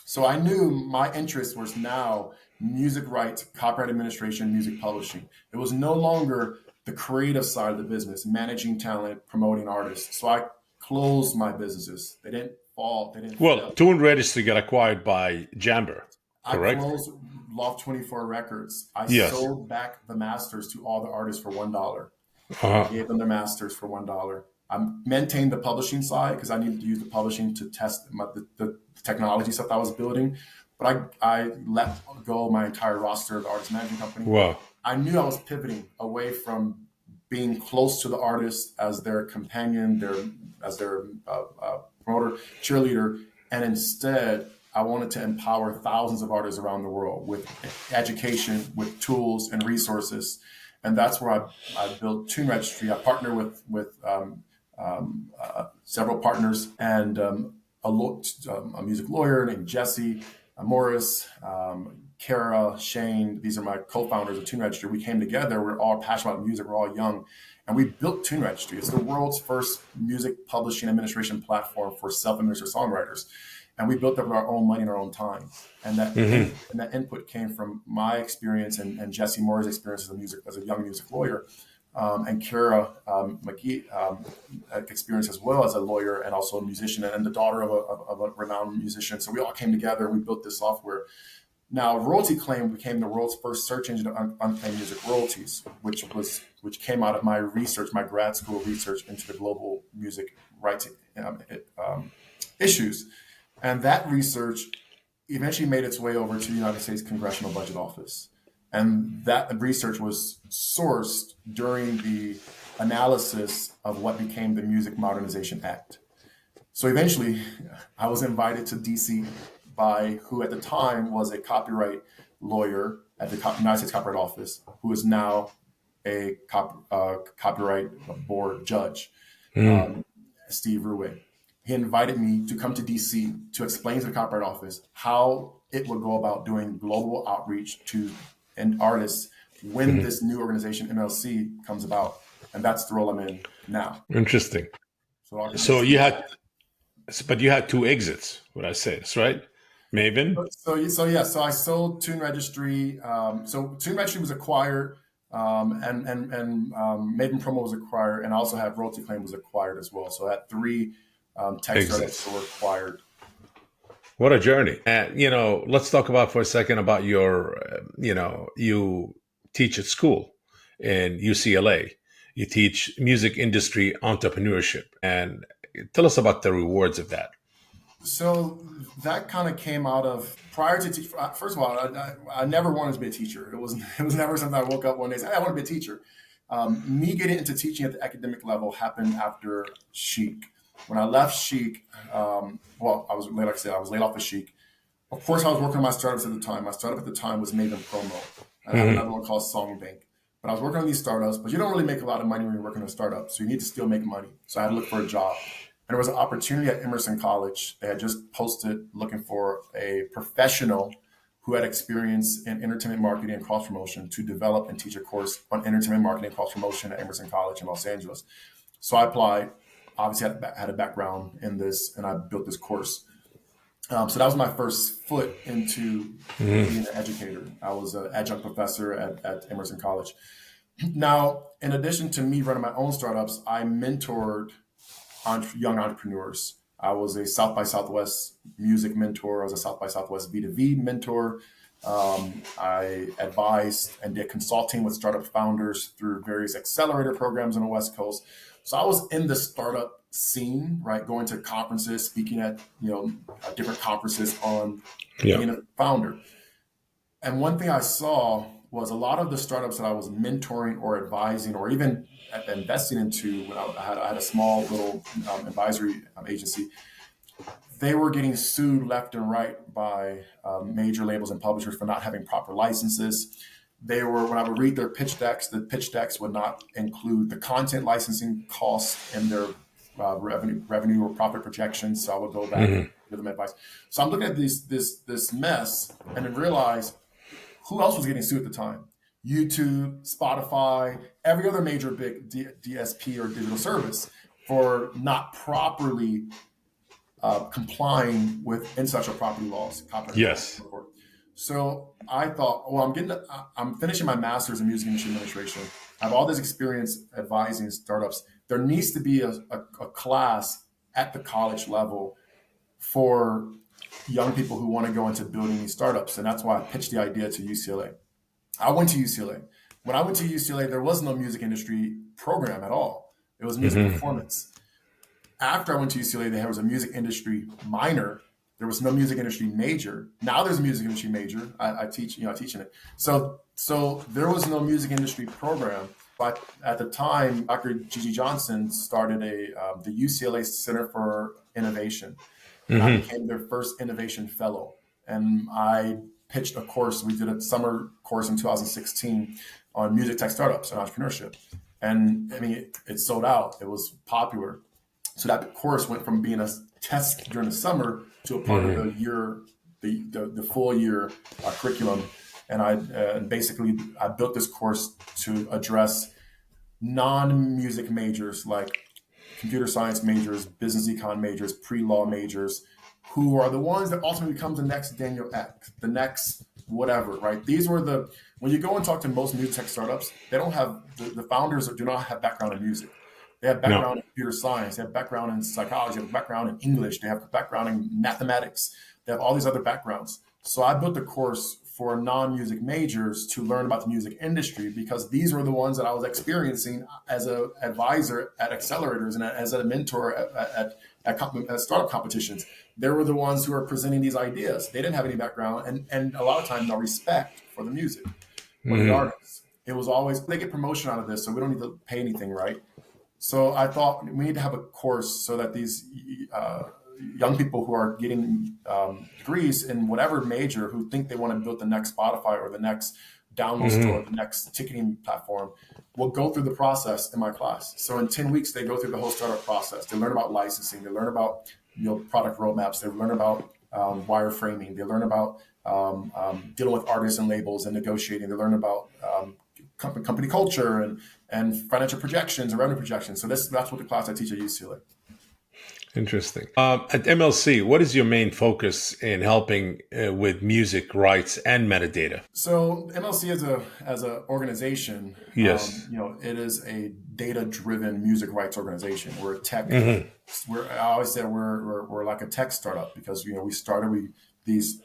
[SPEAKER 2] So I knew my interest was now music rights, copyright administration, music publishing. It was no longer the creative side of the business, managing talent, promoting artists. So I closed my businesses. They didn't fall.
[SPEAKER 1] Well, Tune Registry got acquired by Jamber, correct?
[SPEAKER 2] I closed Loft 24 Records. I sold back the masters to all the artists for $1. I gave them their masters for $1. I maintained the publishing side because I needed to use the publishing to test the technology stuff I was building. But I let go my entire roster of the artist management company.
[SPEAKER 1] Wow.
[SPEAKER 2] I knew I was pivoting away from being close to the artist as their companion, as their promoter, cheerleader, and instead I wanted to empower thousands of artists around the world with education, with tools and resources. And that's where I built Tune Registry. I partner with several partners and a music lawyer named Jesse, Morris, Kara, Shane. These are my co-founders of Tune Registry. We came together. We're all passionate about music. We're all young. And we built Tune Registry. It's the world's first music publishing administration platform for self-administered songwriters. And we built up with our own money and our own time. And that input came from my experience and Jesse Moore's experience as a young music lawyer. And Kara McGee experience as well as a lawyer and also a musician and the daughter of a renowned musician. So we all came together and we built this software. Now, Royalty Claim became the world's first search engine of unclaimed music royalties, which came out of my research, my grad school research into the global music rights issues. And that research eventually made its way over to the United States Congressional Budget Office. And that research was sourced during the analysis of what became the Music Modernization Act. So eventually, I was invited to DC by who at the time was a copyright lawyer at the United States Copyright Office, who is now a copyright board judge, Steve Ruwe. He invited me to come to DC to explain to the Copyright Office how it would go about doing global outreach to artists when this new organization, MLC, comes about. And that's the role I'm in now.
[SPEAKER 1] Interesting.
[SPEAKER 2] So I'll
[SPEAKER 1] So
[SPEAKER 2] just
[SPEAKER 1] you had, but you had two exits. What I say, that's right, Maven.
[SPEAKER 2] so I sold Tune Registry. So Tune Registry was acquired, and Maven Promo was acquired, and I also had Royalty Claim was acquired as well. So I had three tech startups that
[SPEAKER 1] Exits.
[SPEAKER 2] were acquired.
[SPEAKER 1] What a journey. And, let's talk about for a second about your, you teach at school in UCLA. You teach music industry entrepreneurship. And tell us about the rewards of that.
[SPEAKER 2] So that kind of came out of prior to first of all, I never wanted to be a teacher. It was never something I woke up one day and said, hey, I want to be a teacher. Me getting into teaching at the academic level happened after Chic. When I left Chic, I was like I said, I was laid off of Chic. Of course, I was working on my startups at the time. My startup at the time was Maven Promo, and I had another one called Songbank. But I was working on these startups, but you don't really make a lot of money when you're working on a startup, so you need to still make money. So I had to look for a job. And there was an opportunity at Emerson College. They had just posted looking for a professional who had experience in entertainment marketing and cross promotion to develop and teach a course on entertainment marketing and cross promotion at Emerson College in Los Angeles. So I applied, obviously had a background in this, and I built this course. So that was my first foot into being an educator. I was an adjunct professor at Emerson College. Now, in addition to me running my own startups, I mentored young entrepreneurs. I was a South by Southwest music mentor. I was a South by Southwest V2V mentor. I advised and did consulting with startup founders through various accelerator programs on the West Coast. So I was in the startup scene, right? Going to conferences, speaking at different conferences on being a founder. And one thing I saw was a lot of the startups that I was mentoring or advising or even investing into when I had a small little advisory agency. They were getting sued left and right by major labels and publishers for not having proper licenses. When I would read their pitch decks, the pitch decks would not include the content licensing costs in their revenue or profit projections. So I would go back and give them advice. So I'm looking at this mess and then realize who else was getting sued at the time? YouTube, Spotify, every other major big DSP or digital service for not properly complying with intellectual property laws.
[SPEAKER 1] Yes.
[SPEAKER 2] So I thought, well, I'm finishing my master's in music industry administration. I have all this experience advising startups. There needs to be a class at the college level for young people who want to go into building these startups. And that's why I pitched the idea to UCLA. I went to UCLA. When I went to UCLA, there was no music industry program at all. It was music performance. After I went to UCLA, there was a music industry minor. There was no music industry major. Now there's a music industry major. I teach, I teach in it. So there was no music industry program. But at the time, Dr. Gigi Johnson started the UCLA Center for Innovation. I became their first innovation fellow. And I pitched a course. We did a summer course in 2016 on music tech startups and entrepreneurship. And I mean, it sold out. It was popular. So that course went from being a test during the summer to a part of the year, the full year curriculum. And basically I built this course to address non-music majors like computer science majors, business econ majors, pre-law majors, who are the ones that ultimately become the next Daniel Ek, the next whatever, right? When you go and talk to most music tech startups, they don't have, the founders do not have background in music. They have background in computer science, they have background in psychology, they have background in English, they have background in mathematics, they have all these other backgrounds. So I built a course for non-music majors to learn about the music industry because these were the ones that I was experiencing as an advisor at accelerators and as a mentor at startup competitions. They were the ones who were presenting these ideas. They didn't have any background and a lot of times no respect for the music or the artists. It was always, they get promotion out of this, so we don't need to pay anything, right? So I thought we need to have a course so that these young people who are getting degrees in whatever major who think they want to build the next Spotify or the next download store, the next ticketing platform, will go through the process in my class. So in 10 weeks, they go through the whole startup process. They learn about licensing. They learn about product roadmaps. They learn about wireframing. They learn about dealing with artists and labels and negotiating. They learn about company culture and financial projections and revenue projections. So that's what the class I teach at UCLA.
[SPEAKER 1] Interesting. At MLC, what is your main focus in helping with music rights and metadata?
[SPEAKER 2] So MLC as a organization,
[SPEAKER 1] Yes.
[SPEAKER 2] it is a data-driven music rights organization. We're a tech.
[SPEAKER 1] Mm-hmm.
[SPEAKER 2] I always say we're like a tech startup because these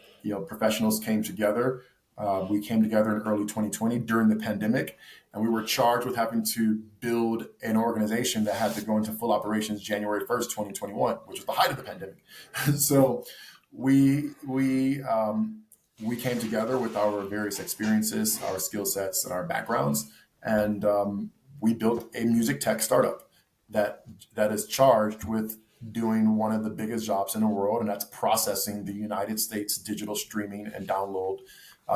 [SPEAKER 2] professionals came together. We came together in early 2020 during the pandemic, and we were charged with having to build an organization that had to go into full operations January 1st, 2021, which was the height of the pandemic. So we came together with our various experiences, our skill sets, and our backgrounds, and we built a music tech startup that is charged with doing one of the biggest jobs in the world, and that's processing the United States digital streaming and download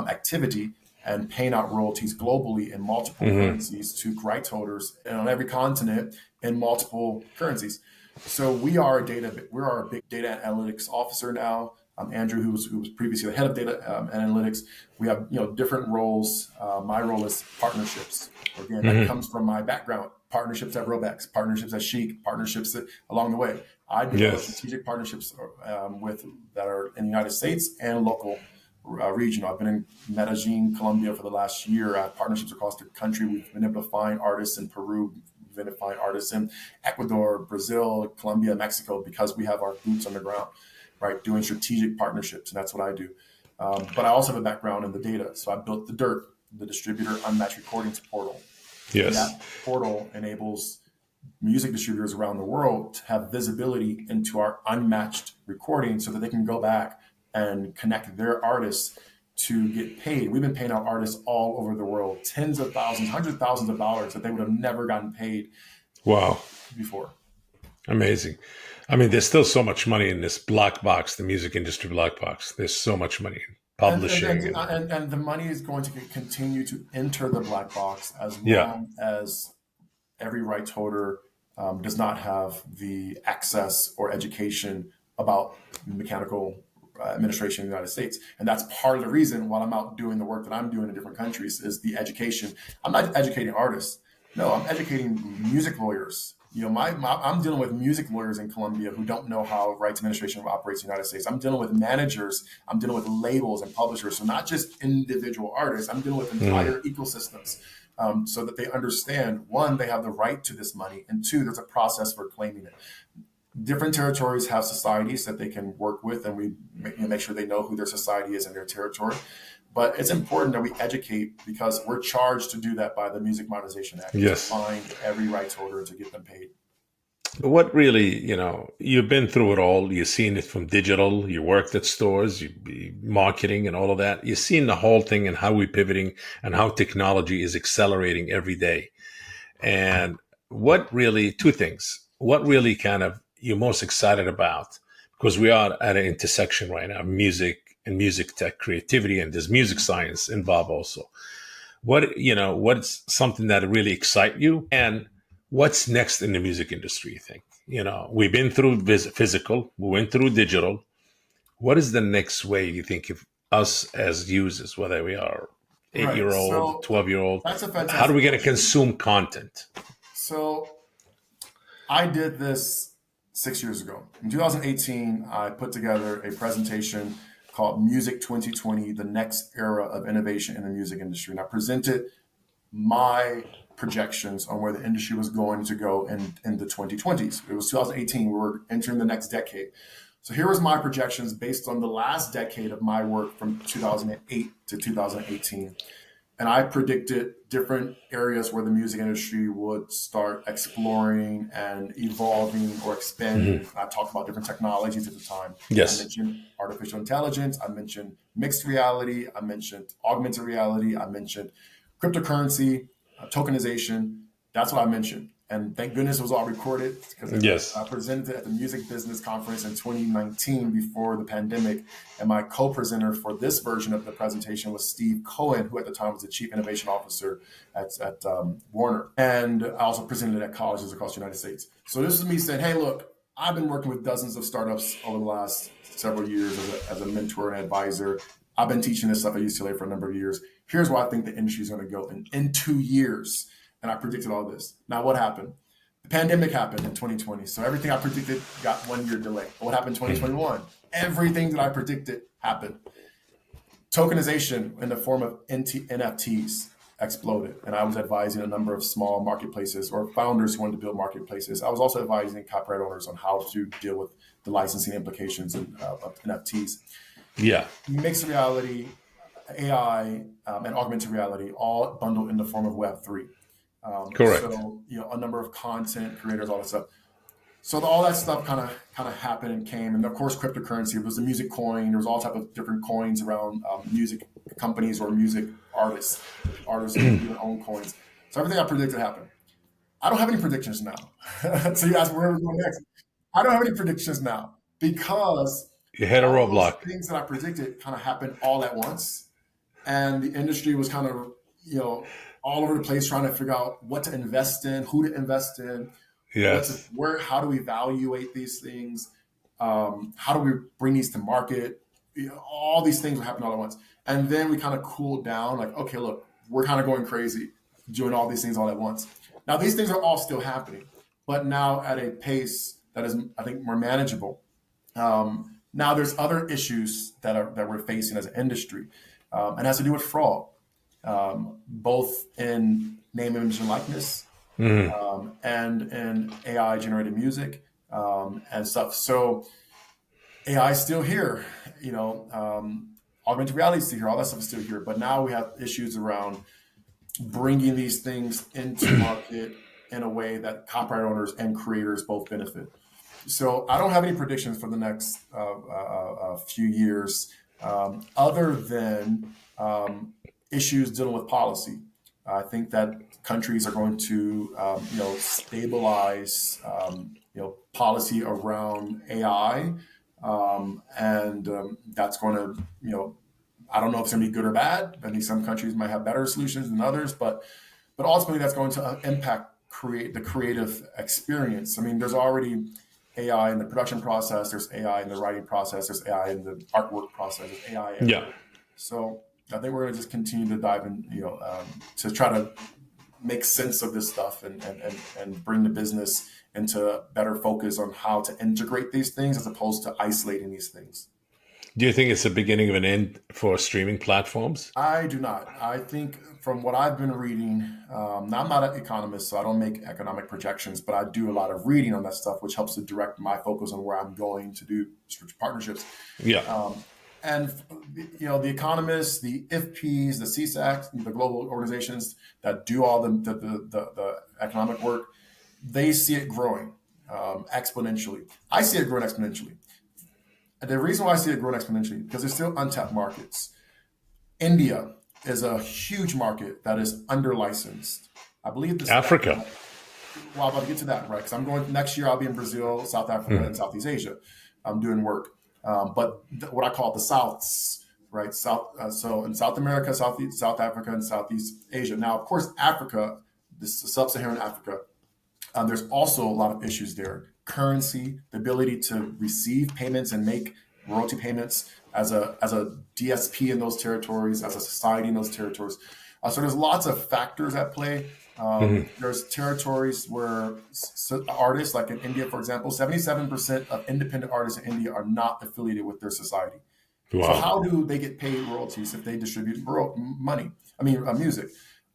[SPEAKER 2] activity and paying out royalties globally in multiple currencies to rights holders and on every continent in multiple currencies. So we're our big data analytics officer now. Andrew, who was previously the head of data analytics. We have different roles. My role is partnerships. Again, that comes from my background. Partnerships at Robex, partnerships at Chic, partnerships along the way. I develop strategic partnerships that are in the United States and local. Regional. I've been in Medellin, Colombia for the last year. I have partnerships across the country. We've been able to find artists in Peru. We've been able to find artists in Ecuador, Brazil, Colombia, Mexico, because we have our boots on the ground, right? Doing strategic partnerships, and that's what I do. But I also have a background in the data. So I built the DIRT, the Distributor Unmatched Recordings portal.
[SPEAKER 1] Yes.
[SPEAKER 2] That portal enables music distributors around the world to have visibility into our unmatched recordings so that they can go back and connect their artists to get paid. We've been paying out artists all over the world, tens of thousands, hundreds of thousands of dollars that they would have never gotten paid before.
[SPEAKER 1] Amazing. I mean, there's still so much money in this black box, the music industry black box. There's so much money in publishing.
[SPEAKER 2] And the money is going to continue to enter the black box as long as every rights holder does not have the access or education about mechanical administration in the United States. And that's part of the reason while I'm out doing the work that I'm doing in different countries is the education. I'm not educating artists. No, I'm educating music lawyers. I'm dealing with music lawyers in Colombia who don't know how rights administration operates in the United States. I'm dealing with managers. I'm dealing with labels and publishers. So not just individual artists. I'm dealing with entire ecosystems so that they understand, one, they have the right to this money, and two, there's a process for claiming it. Different territories have societies that they can work with, and we make sure they know who their society is in their territory. But it's important that we educate because we're charged to do that by the Music Modernization Act.
[SPEAKER 1] Yes.
[SPEAKER 2] To find every rights holder to get them paid.
[SPEAKER 1] But what really, you've been through it all. You've seen it from digital. You worked at stores, marketing and all of that. You've seen the whole thing and how we're pivoting and how technology is accelerating every day. And two things. What really kind of you're most excited about, because we are at an intersection right now, music and music tech creativity, and there's music science involved also. What's something that really excites you, and what's next in the music industry, you think? We've been through physical, we went through digital. What is the next way you think of us as users, whether we are 8-year-old, 12-year-old, how do we get to consume content?
[SPEAKER 2] So I did this 6 years ago. In 2018, I put together a presentation called Music 2020, the next era of innovation in the music industry. And I presented my projections on where the industry was going to go in the 2020s. It was 2018. We were entering the next decade. So here was my projections based on the last decade of my work from 2008 to 2018. And I predicted different areas where the music industry would start exploring and evolving or expanding. I talked about different technologies at the time.
[SPEAKER 1] Yes.
[SPEAKER 2] I mentioned artificial intelligence. I mentioned mixed reality. I mentioned augmented reality. I mentioned cryptocurrency, tokenization. That's what I mentioned. And thank goodness it was all recorded because I presented at the Music Business Conference in 2019 before the pandemic. And my co-presenter for this version of the presentation was Steve Cohen, who at the time was the Chief Innovation Officer at Warner. And I also presented at colleges across the United States. So this is me saying, hey, look, I've been working with dozens of startups over the last several years as a mentor and advisor. I've been teaching this stuff at UCLA for a number of years. Here's where I think the industry is going to go in 2 years. And I predicted all this. Now, what happened? The pandemic happened in 2020. So everything I predicted got 1 year delay. What happened in 2021? Everything that I predicted happened. Tokenization in the form of NFTs exploded. And I was advising a number of small marketplaces or founders who wanted to build marketplaces. I was also advising copyright owners on how to deal with the licensing implications of NFTs.
[SPEAKER 1] Yeah.
[SPEAKER 2] Mixed reality, AI, and augmented reality all bundled in the form of Web3.
[SPEAKER 1] Correct.
[SPEAKER 2] So, a number of content creators, all that stuff. So all that stuff kind of happened and came, and of course, cryptocurrency. There was a music coin. There was all type of different coins around music companies or music artists do their own coins. So everything I predicted happened. I don't have any predictions now. So you asked where we're going next. I don't have any predictions now because
[SPEAKER 1] You hit a
[SPEAKER 2] all those
[SPEAKER 1] roadblock.
[SPEAKER 2] things that I predicted kind of happened all at once, and the industry was kind of all over the place trying to figure out what to invest in, who to invest in.
[SPEAKER 1] Yes.
[SPEAKER 2] How do we evaluate these things? How do we bring these to market? All these things happen all at once. And then we kind of cooled down, like, okay, look, we're kind of going crazy doing all these things all at once. Now, these things are all still happening, but now at a pace that is, I think, more manageable. Now, there's other issues that we're facing as an industry, and it has to do with fraud, both in name, image, and likeness, and in AI generated music and stuff. So AI is still here, augmented reality is still here, all that stuff is still here. But now we have issues around bringing these things into market in a way that copyright owners and creators both benefit. So I don't have any predictions for the next few years, other than issues dealing with policy. I think that countries are going to, stabilize, policy around AI, and that's going to, I don't know if it's going to be good or bad. I think some countries might have better solutions than others, but ultimately that's going to impact the creative experience. I mean, there's already AI in the production process. There's AI in the writing process. There's AI in the artwork process. There's AI everywhere. So I think we're going to just continue to dive in, to try to make sense of this stuff and bring the business into better focus on how to integrate these things as opposed to isolating these things.
[SPEAKER 1] Do you think it's the beginning of an end for streaming platforms?
[SPEAKER 2] I do not. I think from what I've been reading, now I'm not an economist, so I don't make economic projections, but I do a lot of reading on that stuff, which helps to direct my focus on where I'm going to do strategic partnerships.
[SPEAKER 1] Yeah.
[SPEAKER 2] And the economists, the IFPs, the CSACs, the global organizations that do all the economic work, they see it growing exponentially. I see it growing exponentially. And the reason why I see it growing exponentially because there's still untapped markets. India is a huge market that is under licensed. I believe this.
[SPEAKER 1] Africa.
[SPEAKER 2] Well, I'm about to get to that, right? Because I'm going next year. I'll be in Brazil, South Africa, and Southeast Asia. I'm doing work. But what I call the Souths, right? So in South America, South Africa, and Southeast Asia. Now, of course, Africa, this is sub-Saharan Africa. There's also a lot of issues there. Currency, the ability to receive payments and make royalty payments as a DSP in those territories, as a society in those territories. So there's lots of factors at play. There's territories where artists, like in India, for example, 77% of independent artists in India are not affiliated with their society. Wow. So how do they get paid royalties if they distribute music?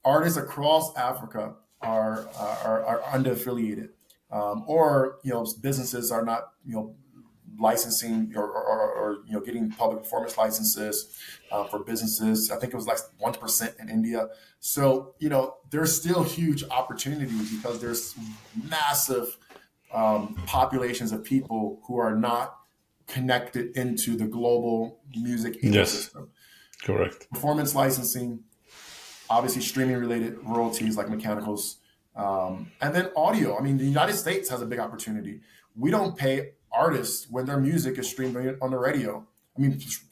[SPEAKER 2] Artists across Africa are unaffiliated, or businesses are not licensing or getting public performance licenses for businesses. I think it was like 1% in India. So there's still huge opportunities because there's massive populations of people who are not connected into the global music ecosystem.
[SPEAKER 1] Yes, correct.
[SPEAKER 2] Performance licensing, obviously streaming related royalties like mechanicals, and then audio. I mean, the United States has a big opportunity. We don't pay artists when their music is streamed on the radio.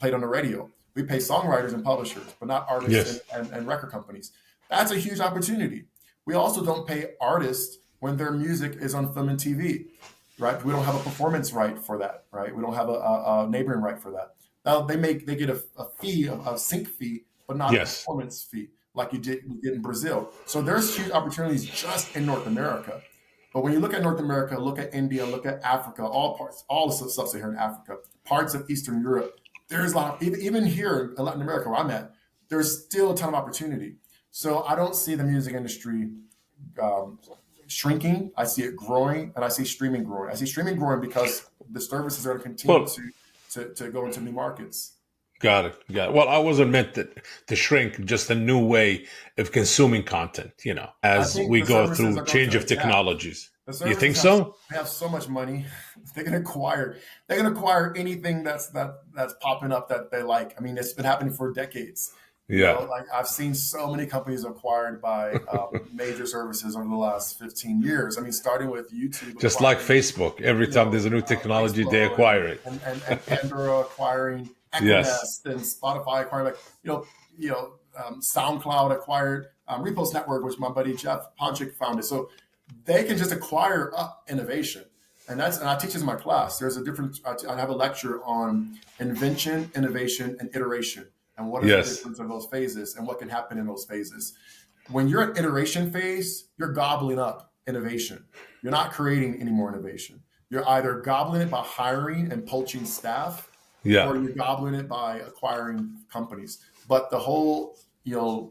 [SPEAKER 2] Played on the radio. We pay songwriters and publishers, but not artists and record companies. That's a huge opportunity. We also don't pay artists when their music is on film and TV, right? We don't have a performance right for that, right? We don't have a neighboring right for that. Now they get a fee, a sync fee, but not a
[SPEAKER 1] Yes.
[SPEAKER 2] performance fee like you get in Brazil. So there's huge opportunities just in North America. But when you look at North America, look at India, look at Africa, all the sub-Saharan Africa, parts of Eastern Europe, there's a lot of, even here in Latin America where I'm at, there's still a ton of opportunity. So I don't see the music industry shrinking. I see it growing, and I see streaming growing. I see streaming growing because the services are going to continue to go into new markets.
[SPEAKER 1] Got it. Well, I wasn't meant to shrink, just a new way of consuming content, as we go through change of technologies. You think so?
[SPEAKER 2] They have so much money. They can acquire anything that's popping up that they like. I mean, it's been happening for decades.
[SPEAKER 1] Yeah.
[SPEAKER 2] Like I've seen so many companies acquired by major services over the last 15 years. I mean, starting with YouTube.
[SPEAKER 1] Just like Facebook. Every time there's a new technology, they acquire it.
[SPEAKER 2] And Pandora acquiring Equinest and Spotify acquiring, SoundCloud acquired Repost Network, which my buddy Jeff Ponchik founded. So they can just acquire innovation. And I teach this in my class. There's I have a lecture on invention, innovation, and iteration. And what is the difference of those phases and what can happen in those phases? When you're at iteration phase, you're gobbling up innovation. You're not creating any more innovation. You're either gobbling it by hiring and poaching staff, or you're gobbling it by acquiring companies. But the whole, now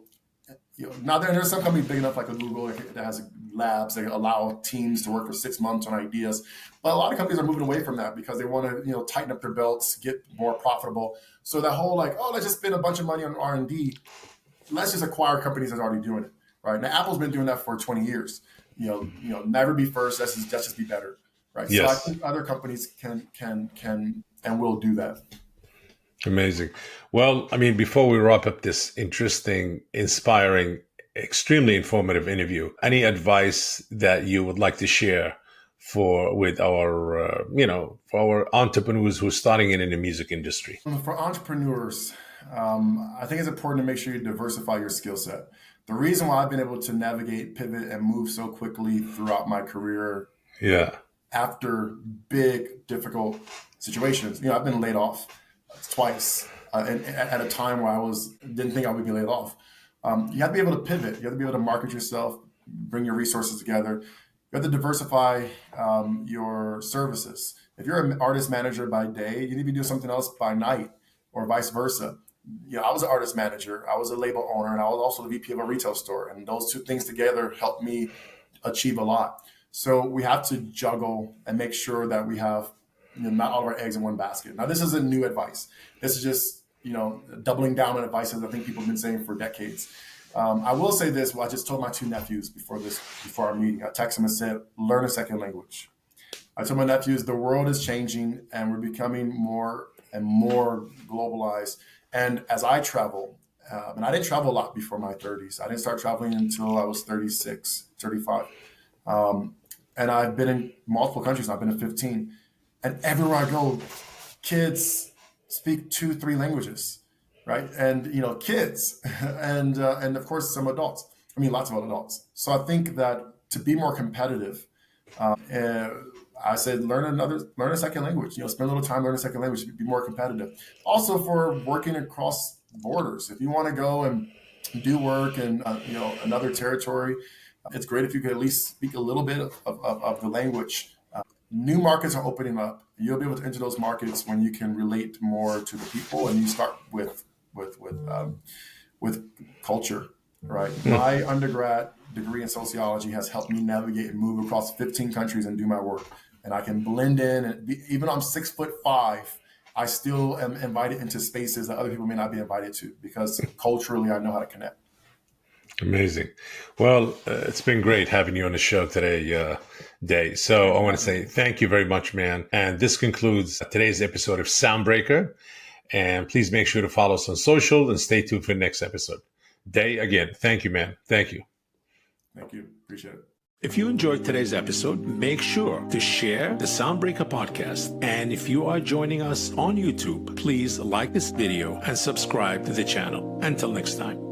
[SPEAKER 2] there's some companies big enough like a Google that has labs that allow teams to work for 6 months on ideas. But a lot of companies are moving away from that because they want to, tighten up their belts, get more profitable. So that whole let's just spend a bunch of money on R&D. Let's just acquire companies that are already doing it, right? Now Apple's been doing that for 20 years. Never be first. Let's just be better, right?
[SPEAKER 1] Yes.
[SPEAKER 2] So I think other companies can and will do that.
[SPEAKER 1] Amazing. Well, I mean, before we wrap up this interesting, inspiring, extremely informative interview, any advice that you would like to share with our, for our entrepreneurs who are starting in the music industry?
[SPEAKER 2] For entrepreneurs, I think it's important to make sure you diversify your skill set. The reason why I've been able to navigate, pivot, and move so quickly throughout my career, after big, difficult situations, I've been laid off twice, and at a time where I didn't think I would be laid off. You have to be able to pivot. You have to be able to market yourself, bring your resources together. You have to diversify your services. If you're an artist manager by day, you need to be doing something else by night, or vice versa. I was an artist manager, I was a label owner, and I was also the VP of a retail store. And those two things together helped me achieve a lot. So we have to juggle and make sure that we have not all of our eggs in one basket. Now, this isn't new advice. This is just, doubling down on advice that I think people have been saying for decades. I will say this. Well, I just told my two nephews before our meeting. I texted them and said, learn a second language. I told my nephews, the world is changing and we're becoming more and more globalized. And as I travel, and I didn't travel a lot before my 30s. I didn't start traveling until I was 36, 35. And I've been in multiple countries. I've been in 15. And everywhere I go, kids speak 2-3 languages, right? And kids, and of course some adults. I mean, lots of adults. So I think that to be more competitive, I said learn a second language. Spend a little time learning a second language to be more competitive. Also for working across borders, if you want to go and do work in another territory, it's great if you could at least speak a little bit of the language. New markets are opening up. You'll be able to enter those markets when you can relate more to the people, and you start with culture, right? My undergrad degree in sociology has helped me navigate and move across 15 countries and do my work, and I can blend in. And even though I'm 6'5", I still am invited into spaces that other people may not be invited to because culturally I know how to connect.
[SPEAKER 1] Amazing. Well, it's been great having you on the show today, Dae. So I want to say thank you very much, man. And this concludes today's episode of Soundbreaker. And please make sure to follow us on social and stay tuned for the next episode. Dae, again, thank you, man. Thank you.
[SPEAKER 2] Thank you. Appreciate it.
[SPEAKER 1] If you enjoyed today's episode, make sure to share the Soundbreaker podcast. And if you are joining us on YouTube, please like this video and subscribe to the channel. Until next time.